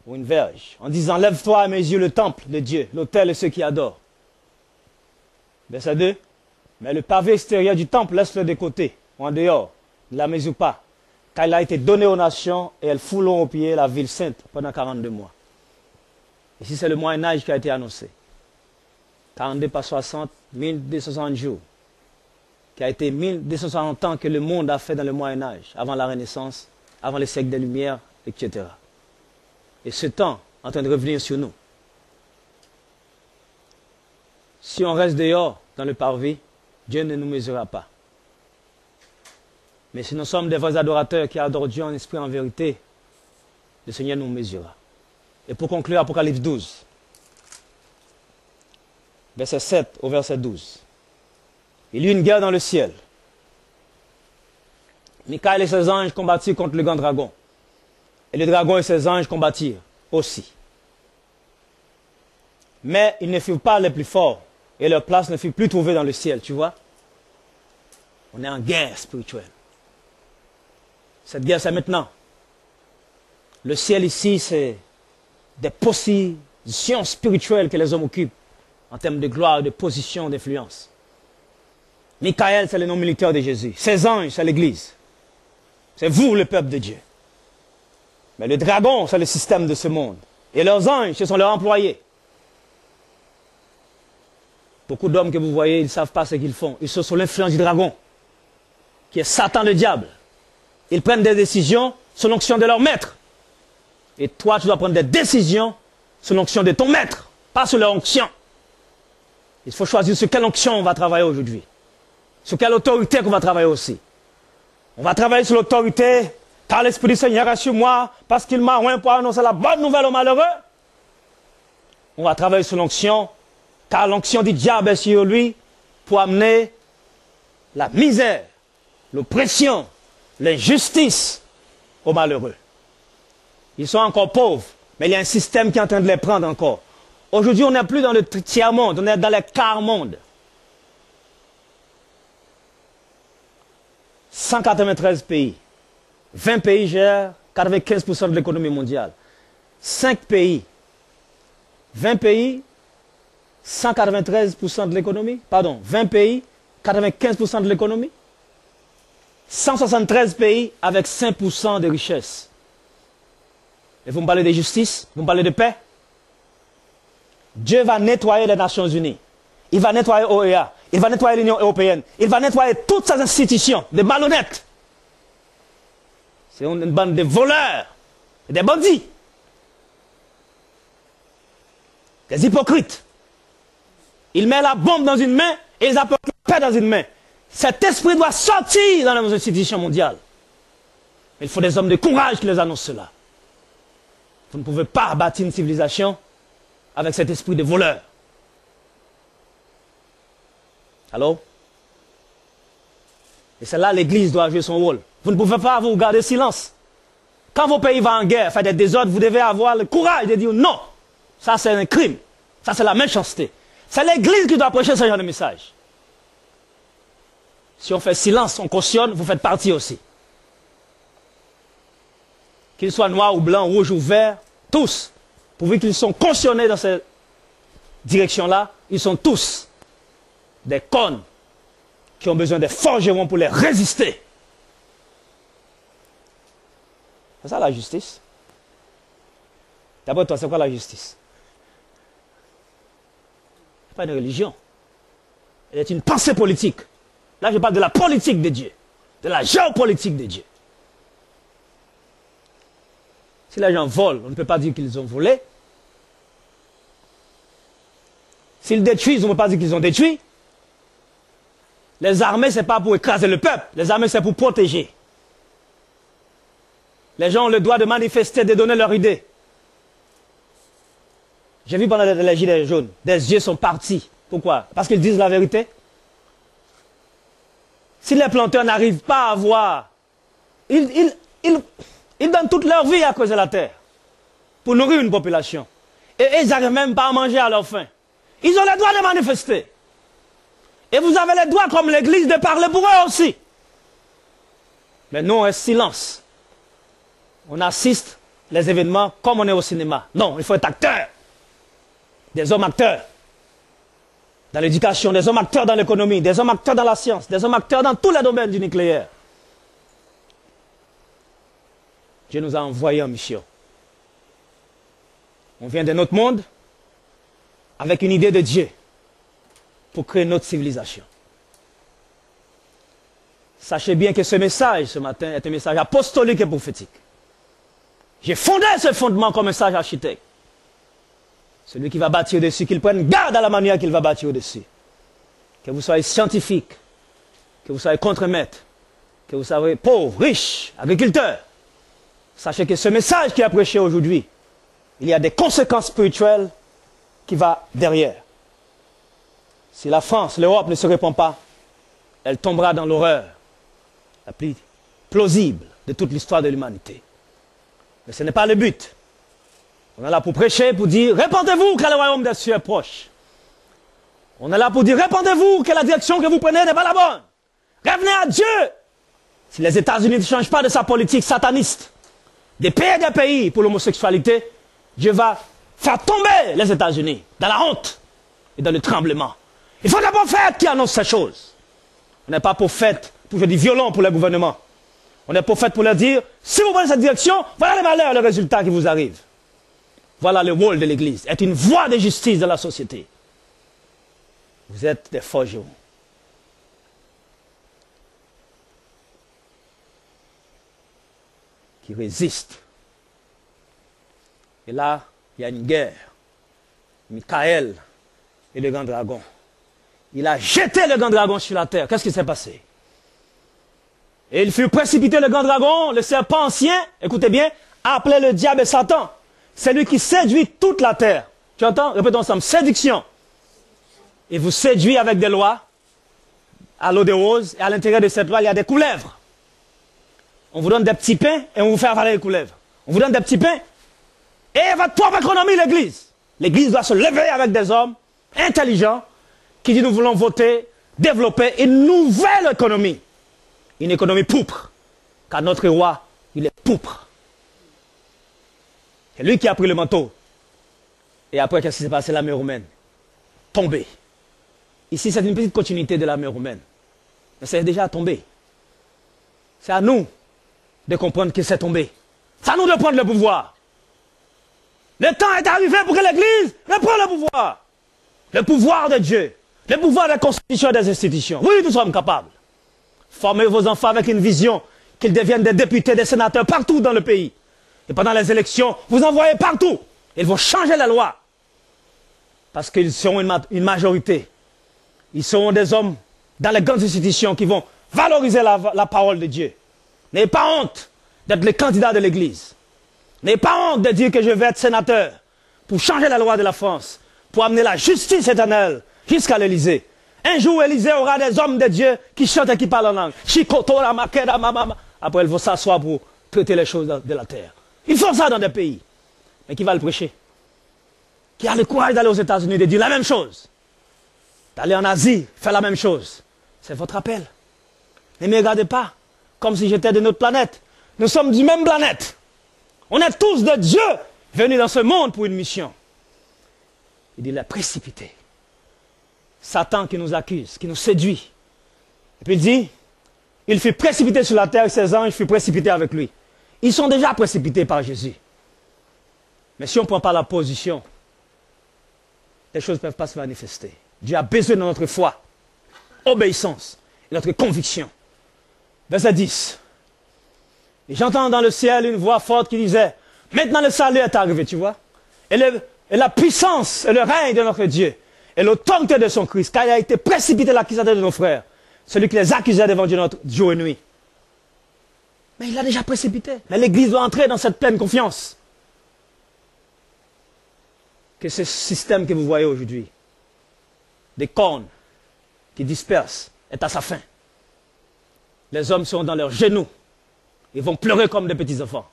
ou une verge, en disant, lève-toi à mes yeux le temple de Dieu, l'autel et ceux qui adorent. Verset 2. Mais le pavé extérieur du temple, laisse-le de côté, ou en dehors, ne la mesure pas, car il a été donné aux nations et elles foulent aux pieds la ville sainte pendant 42 mois. Ici, c'est le Moyen-Âge qui a été annoncé. 42 par 60, 1260 jours, qui a été 1260 ans que le monde a fait dans le Moyen-Âge, avant la Renaissance, avant les siècles des Lumières, etc. Et ce temps est en train de revenir sur nous. Si on reste dehors, dans le parvis, Dieu ne nous mesurera pas. Mais si nous sommes des vrais adorateurs qui adorent Dieu en esprit et en vérité, le Seigneur nous mesurera. Et pour conclure, Apocalypse 12, verset 7 au verset 12. Il y eut une guerre dans le ciel. Michael et ses anges combattirent contre le grand dragon. Et le dragon et ses anges combattirent aussi. Mais ils ne furent pas les plus forts. Et leur place ne fut plus trouvée dans le ciel, tu vois. On est en guerre spirituelle. Cette guerre, c'est maintenant. Le ciel ici, c'est des positions spirituelles que les hommes occupent en termes de gloire, de position, d'influence. Michael, c'est le nom militaire de Jésus. Ses anges, c'est l'Église. C'est vous, le peuple de Dieu. Mais le dragon, c'est le système de ce monde. Et leurs anges, ce sont leurs employés. Beaucoup d'hommes que vous voyez, ils ne savent pas ce qu'ils font. Ils sont sous l'influence du dragon, qui est Satan le diable. Ils prennent des décisions sous l'onction de leur maître. Et toi, tu dois prendre des décisions sous l'onction de ton maître, pas sous leur onction. Il faut choisir sur quelle onction on va travailler aujourd'hui. Sur quelle autorité qu'on va travailler aussi. On va travailler sur l'autorité, car l'Esprit du Seigneur est sur moi, parce qu'il m'a oint pour annoncer la bonne nouvelle aux malheureux. On va travailler sur l'onction, car l'onction du diable est sur lui, pour amener la misère, l'oppression, l'injustice aux malheureux. Ils sont encore pauvres, mais il y a un système qui est en train de les prendre encore. Aujourd'hui, on n'est plus dans le tiers-monde, on est dans le quart-monde. 193 pays. 20 pays gèrent 95% de l'économie mondiale. 5 pays. 20 pays, 193% de l'économie. Pardon, 20 pays, 95% de l'économie. 173 pays avec 5% de richesse. Et vous me parlez de justice, vous me parlez de paix. Dieu va nettoyer les Nations Unies. Il va nettoyer l'OEA. Il va nettoyer l'Union européenne. Il va nettoyer toutes ces institutions de malhonnêtes. C'est une bande de voleurs et des bandits. Des hypocrites. Il met la bombe dans une main et ils apportent la paix dans une main. Cet esprit doit sortir dans les institutions mondiales. Il faut des hommes de courage qui les annoncent cela. Vous ne pouvez pas bâtir une civilisation avec cet esprit de voleur. Allô? Et c'est là l'Église doit jouer son rôle. Vous ne pouvez pas vous garder silence. Quand vos pays vont en guerre, faire des désordres, vous devez avoir le courage de dire non. Ça, c'est un crime. Ça, c'est la méchanceté. C'est l'Église qui doit prêcher ce genre de message. Si on fait silence, on cautionne, vous faites partie aussi. Qu'ils soient noirs ou blancs, rouges ou verts, tous, pourvu qu'ils sont cautionnés dans cette direction-là, ils sont tous des connes qui ont besoin des forgerons pour les résister. C'est ça la justice. D'abord, toi, c'est quoi la justice? Ce n'est pas une religion. Elle est une pensée politique. Là, je parle de la politique de Dieu, de la géopolitique de Dieu. Si les gens volent, on ne peut pas dire qu'ils ont volé. S'ils détruisent, on ne peut pas dire qu'ils ont détruit. Les armées, ce n'est pas pour écraser le peuple. Les armées, c'est pour protéger. Les gens ont le droit de manifester, de donner leur idée. J'ai vu pendant les gilets jaunes, des yeux sont partis. Pourquoi? Parce qu'ils disent la vérité. Si les planteurs n'arrivent pas à voir, ils donnent toute leur vie à cause de la terre pour nourrir une population. Et ils n'arrivent même pas à manger à leur faim. Ils ont le droit de manifester. Et vous avez le droit, comme l'Église, de parler pour eux aussi. Mais nous, on est silence. On assiste les événements comme on est au cinéma. Non, il faut être acteur. Des hommes acteurs. Dans l'éducation, des hommes acteurs dans l'économie, des hommes acteurs dans la science, des hommes acteurs dans tous les domaines du nucléaire. Dieu nous a envoyés en mission. On vient de notre monde avec une idée de Dieu pour créer notre civilisation. Sachez bien que ce message ce matin est un message apostolique et prophétique. J'ai fondé ce fondement comme un sage architecte. Celui qui va bâtir dessus, qu'il prenne garde à la manière qu'il va bâtir au-dessus. Que vous soyez scientifique, que vous soyez contremaître, que vous soyez pauvre, riche, agriculteur. Sachez que ce message qui est prêché aujourd'hui, il y a des conséquences spirituelles qui vont derrière. Si la France, l'Europe ne se répand pas, elle tombera dans l'horreur la plus plausible de toute l'histoire de l'humanité. Mais ce n'est pas le but. On est là pour prêcher, pour dire, répandez-vous que le royaume des cieux est proche. On est là pour dire, répandez-vous que la direction que vous prenez n'est pas la bonne. Revenez à Dieu. Si les États-Unis ne changent pas de sa politique sataniste, des pays pour l'homosexualité, Dieu va faire tomber les États-Unis dans la honte et dans le tremblement. Il faut d'abord faire qui annonce ces choses. On n'est pas prophète, pour je dis violent pour le gouvernement. On est prophète pour leur dire, si vous prenez cette direction, voilà les malheurs, les résultats qui vous arrivent. Voilà le rôle de l'Église, être une voie de justice dans la société. Vous êtes des forgerons. Qui résistent. Et là, il y a une guerre. Michael et le grand dragon. Il a jeté le grand dragon sur la terre. Qu'est-ce qui s'est passé? Et il fut précipité, le grand dragon, le serpent ancien, écoutez bien, appelé le diable et Satan. C'est lui qui séduit toute la terre. Tu entends? Répétons ensemble. Séduction. Il vous séduit avec des lois, à l'eau de rose, et à l'intérieur de cette loi, il y a des couleuvres. On vous donne des petits pains, et on vous fait avaler les couleuvres. On vous donne des petits pains, et votre propre économie, l'Église. L'Église doit se lever avec des hommes intelligents, qui disent nous voulons voter, développer une nouvelle économie. Une économie pourpre. Car notre roi, il est pourpre. C'est lui qui a pris le manteau. Et après, qu'est-ce qui s'est passé? L'armée romaine. Tombée. Ici, c'est une petite continuité de l'armée romaine. Mais c'est déjà tombé. C'est à nous de comprendre que c'est tombé. C'est à nous de prendre le pouvoir. Le temps est arrivé pour que l'Église reprenne le pouvoir. Le pouvoir de Dieu. Le pouvoir de la constitution et des institutions. Oui, nous sommes capables. Formez vos enfants avec une vision qu'ils deviennent des députés, des sénateurs partout dans le pays. Et pendant les élections, vous envoyez partout. Ils vont changer la loi. Parce qu'ils seront une majorité. Ils seront des hommes dans les grandes institutions qui vont valoriser la parole de Dieu. N'ayez pas honte d'être le candidat de l'Église. N'ayez pas honte de dire que je vais être sénateur pour changer la loi de la France, pour amener la justice éternelle jusqu'à l'Élysée. Un jour, Élysée aura des hommes de Dieu qui chantent et qui parlent en langue. Après, ils vont s'asseoir pour traiter les choses de la terre. Ils font ça dans des pays. Mais qui va le prêcher? Qui a le courage d'aller aux États-Unis de dire la même chose? D'aller en Asie, faire la même chose? C'est votre appel. Ne me regardez pas comme si j'étais de notre planète. Nous sommes du même planète. On est tous de Dieu venus dans ce monde pour une mission. Il dit, il est précipité. Satan qui nous accuse, qui nous séduit. Et puis il dit, il fut précipité sur la terre, 16 ans, il fut précipité avec lui. Ils sont déjà précipités par Jésus. Mais si on ne prend pas la position, les choses ne peuvent pas se manifester. Dieu a besoin de notre foi, obéissance et notre conviction. Verset 10. Et j'entends dans le ciel une voix forte qui disait, maintenant le salut est arrivé, tu vois. Et la puissance et le règne de notre Dieu. et l'autorité de son Christ, car il a été précipité l'accusateur de nos frères, celui qui les accusait devant Dieu notre jour et nuit. Mais il l'a déjà précipité. Mais l'Église doit entrer dans cette pleine confiance. Que ce système que vous voyez aujourd'hui, des cornes qui dispersent, est à sa fin. Les hommes seront dans leurs genoux. Ils vont pleurer comme des petits enfants.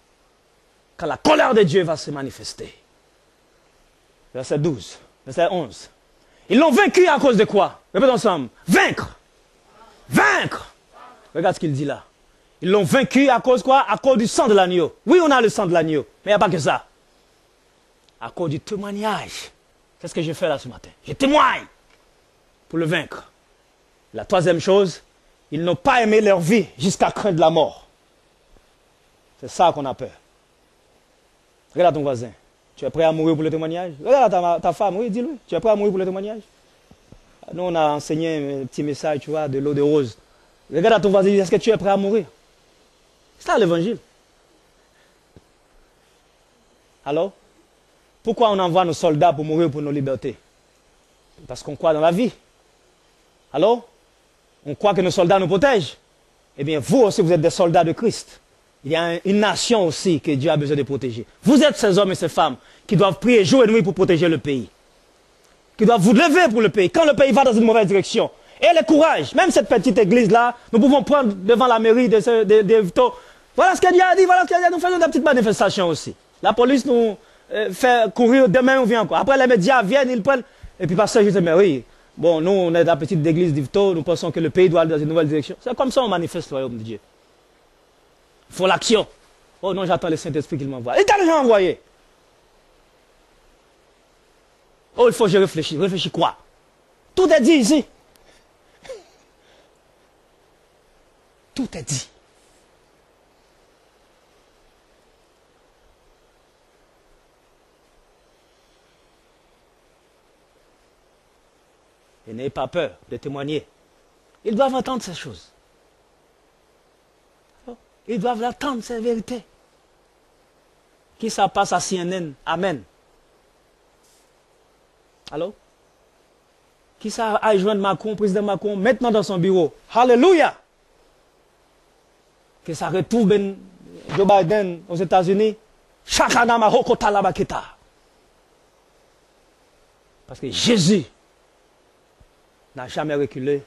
Quand la colère de Dieu va se manifester. Verset 12, verset 11. Ils l'ont vaincu à cause de quoi? Répétons ensemble. Vaincre. Vaincre. Regarde ce qu'il dit là. Ils l'ont vaincu à cause quoi? À cause du sang de l'agneau. Oui, on a le sang de l'agneau, mais il n'y a pas que ça. À cause du témoignage. C'est ce que je fais là ce matin. Je témoigne pour le vaincre. La troisième chose, ils n'ont pas aimé leur vie jusqu'à craindre la mort. C'est ça qu'on a peur. Regarde ton voisin. Tu es prêt à mourir pour le témoignage? Regarde ta femme, oui, dis-lui. Tu es prêt à mourir pour le témoignage? Nous, on a enseigné un petit message, tu vois, de l'eau de rose. Regarde ton voisin, est-ce que tu es prêt à mourir? C'est ça l'évangile. Alors, pourquoi on envoie nos soldats pour mourir pour nos libertés? Parce qu'on croit dans la vie. Alors, on croit que nos soldats nous protègent. Eh bien, vous aussi, vous êtes des soldats de Christ. Il y a une nation aussi que Dieu a besoin de protéger. Vous êtes ces hommes et ces femmes qui doivent prier jour et nuit pour protéger le pays. Qui doivent vous lever pour le pays. Quand le pays va dans une mauvaise direction. Et le courage. Même cette petite église-là, nous pouvons prendre devant la mairie des Vito. Voilà ce que Dieu a dit, voilà ce que Dieu a dit. Nous faisons des petites manifestations aussi. La police nous fait courir, demain on vient quoi. Après les médias viennent, ils prennent. Et puis pasteur, je dis, mais oui, bon, nous on est dans la petite église d'Ivto, nous pensons que le pays doit aller dans une nouvelle direction. C'est comme ça on manifeste le royaume de Dieu. Il faut l'action. Oh non, j'attends le Saint-Esprit qu'il m'envoie. Il t'a déjà envoyé. Oh, il faut que je réfléchisse. Réfléchis quoi? Tout est dit ici. Tout est dit. Et n'ayez pas peur de témoigner. Ils doivent entendre ces choses. Ils doivent attendre ces vérités. Qui ça passe à CNN? Amen. Allô? Qui ça aille joindre Macron, président Macron, maintenant dans son bureau? Alléluia! Que ça retrouve Joe Biden aux États-Unis? Chakanama Hokotalabaketa. Parce que Jésus n'a jamais reculé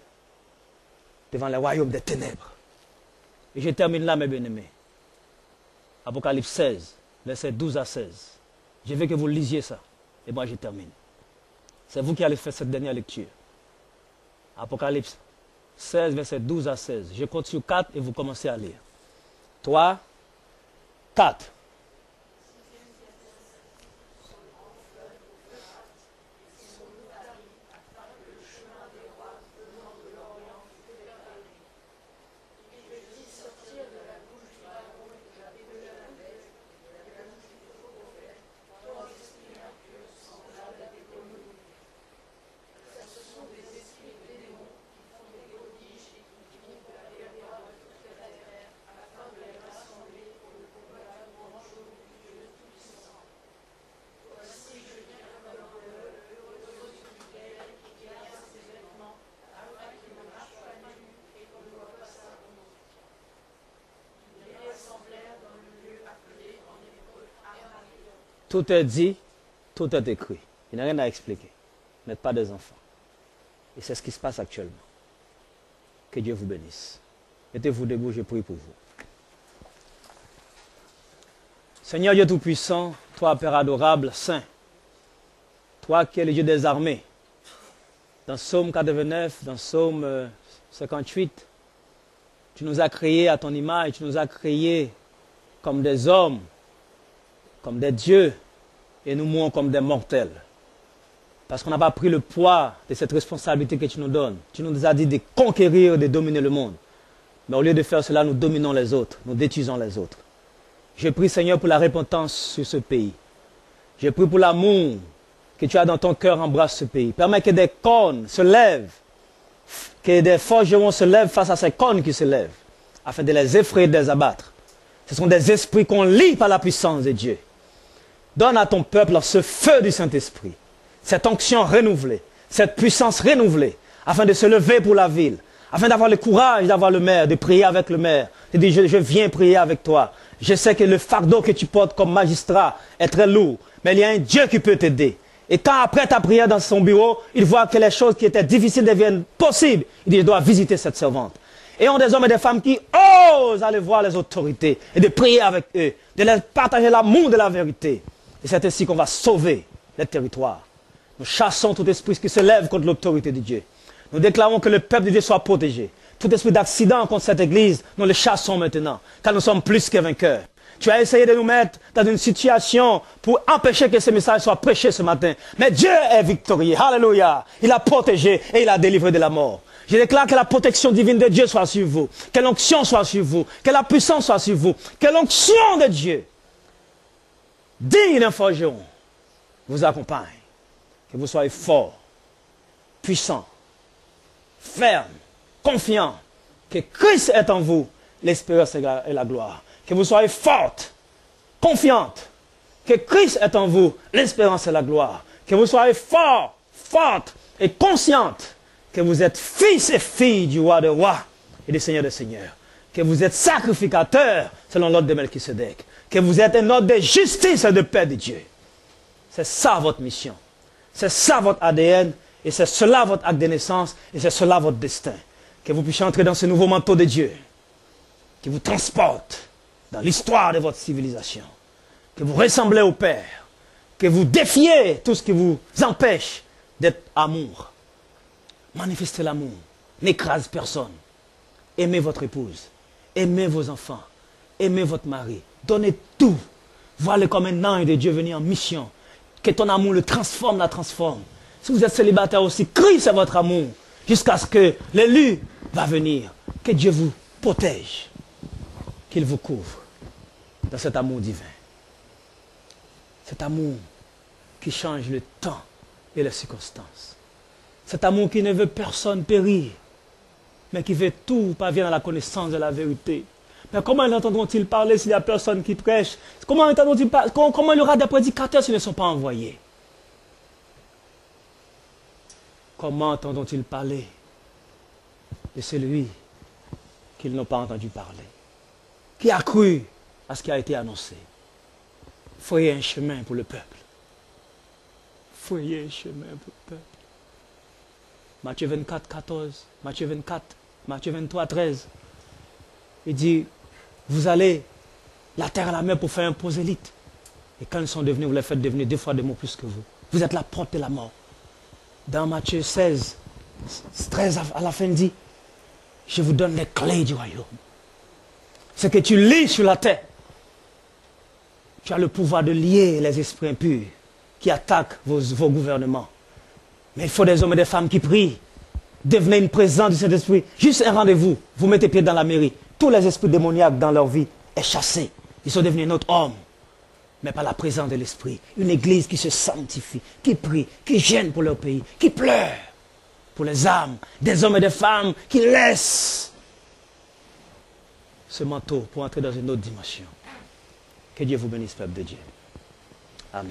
devant le royaume des ténèbres. Et je termine là, mes bien-aimés. Apocalypse 16, versets 12 à 16. Je veux que vous lisiez ça. Et moi, je termine. C'est vous qui allez faire cette dernière lecture. Apocalypse 16, versets 12 à 16. Je compte sur 4 et vous commencez à lire. 3, 4. Tout est dit, tout est écrit. Il n'y a rien à expliquer. Vous n'êtes pas des enfants. Et c'est ce qui se passe actuellement. Que Dieu vous bénisse. Mettez-vous debout, je prie pour vous. Seigneur Dieu Tout-Puissant, toi Père adorable, Saint, toi qui es le Dieu des armées, dans Psaume 89, dans Psaume 58, tu nous as créés à ton image, tu nous as créés comme des hommes, comme des dieux, et nous mourons comme des mortels. Parce qu'on n'a pas pris le poids de cette responsabilité que tu nous donnes. Tu nous as dit de conquérir, de dominer le monde. Mais au lieu de faire cela, nous dominons les autres, nous détruisons les autres. Je prie Seigneur pour la repentance sur ce pays. Je prie pour l'amour que tu as dans ton cœur, embrasse ce pays. Permets que des cornes se lèvent, que des forgerons se lèvent face à ces cornes qui se lèvent, afin de les effrayer, de les abattre. Ce sont des esprits qu'on lie par la puissance de Dieu. Donne à ton peuple ce feu du Saint-Esprit, cette onction renouvelée, cette puissance renouvelée, afin de se lever pour la ville, afin d'avoir le courage d'avoir le maire, de prier avec le maire, de dire je viens prier avec toi. Je sais que le fardeau que tu portes comme magistrat est très lourd, mais il y a un Dieu qui peut t'aider. Et quand après ta prière dans son bureau, il voit que les choses qui étaient difficiles deviennent possibles, il dit je dois visiter cette servante. Et on des hommes et des femmes qui osent aller voir les autorités et de prier avec eux, de leur partager l'amour de la vérité. Et c'est ainsi qu'on va sauver les territoires. Nous chassons tout esprit qui se lève contre l'autorité de Dieu. Nous déclarons que le peuple de Dieu soit protégé. Tout esprit d'accident contre cette église, nous le chassons maintenant, car nous sommes plus que vainqueurs. Tu as essayé de nous mettre dans une situation pour empêcher que ce message soit prêché ce matin. Mais Dieu est victorieux. Alléluia. Il a protégé et il a délivré de la mort. Je déclare que la protection divine de Dieu soit sur vous. Que l'onction soit sur vous. Que la puissance soit sur vous. Que l'onction de Dieu, digne d'un forgeron, vous accompagne. Que vous soyez fort, puissant, ferme, confiant. Que Christ est en vous, l'espérance et la gloire. Que vous soyez forte, confiante. Que Christ est en vous, l'espérance et la gloire. Que vous soyez fort, forte et consciente que vous êtes fils et filles du roi des rois et du Seigneur des seigneurs. Que vous êtes sacrificateurs selon l'ordre de Melchisedec. Que vous êtes un ordre de justice et de paix de Dieu. C'est ça votre mission. C'est ça votre ADN et c'est cela votre acte de naissance et c'est cela votre destin. Que vous puissiez entrer dans ce nouveau manteau de Dieu qui vous transporte dans l'histoire de votre civilisation. Que vous ressemblez au Père. Que vous défiez tout ce qui vous empêche d'être amour. Manifestez l'amour. N'écrase personne. Aimez votre épouse. Aimez vos enfants. Aimez votre mari. Donnez tout. Voilà comme un ange de Dieu venu en mission. Que ton amour le transforme, la transforme. Si vous êtes célibataire aussi, criez sur votre amour. Jusqu'à ce que l'élu va venir. Que Dieu vous protège. Qu'il vous couvre dans cet amour divin. Cet amour qui change le temps et les circonstances. Cet amour qui ne veut personne périr, mais qui veut tout parvenir à la connaissance de la vérité. Mais comment entendront-ils parler s'il n'y a personne qui prêche? Comment entendront-ils parler? Comment il y aura des prédicateurs s'ils ne sont pas envoyés? Comment entendront-ils parler de celui qu'ils n'ont pas entendu parler? Qui a cru à ce qui a été annoncé? Foyez un chemin pour le peuple. Foyez un chemin pour le peuple. Matthieu 24, 14, Matthieu 24, Matthieu 23, 13. Il dit, vous allez la terre à la mer pour faire un prosélyte. Et quand ils sont devenus, vous les faites devenir 2 fois 2 mots plus que vous. Vous êtes la porte de la mort. Dans Matthieu 16, 13 à la fin, il dit, je vous donne les clés du royaume. Ce que tu lis sur la terre, tu as le pouvoir de lier les esprits impurs qui attaquent vos gouvernements. Mais il faut des hommes et des femmes qui prient. Devenez une présence du Saint-Esprit. Juste un rendez-vous. Vous mettez pied dans la mairie. Tous les esprits démoniaques dans leur vie est chassés. Ils sont devenus notre homme. Mais par la présence de l'Esprit. Une église qui se sanctifie, qui prie, qui gêne pour leur pays, qui pleure pour les âmes. Des hommes et des femmes qui laissent ce manteau pour entrer dans une autre dimension. Que Dieu vous bénisse, peuple de Dieu. Amen.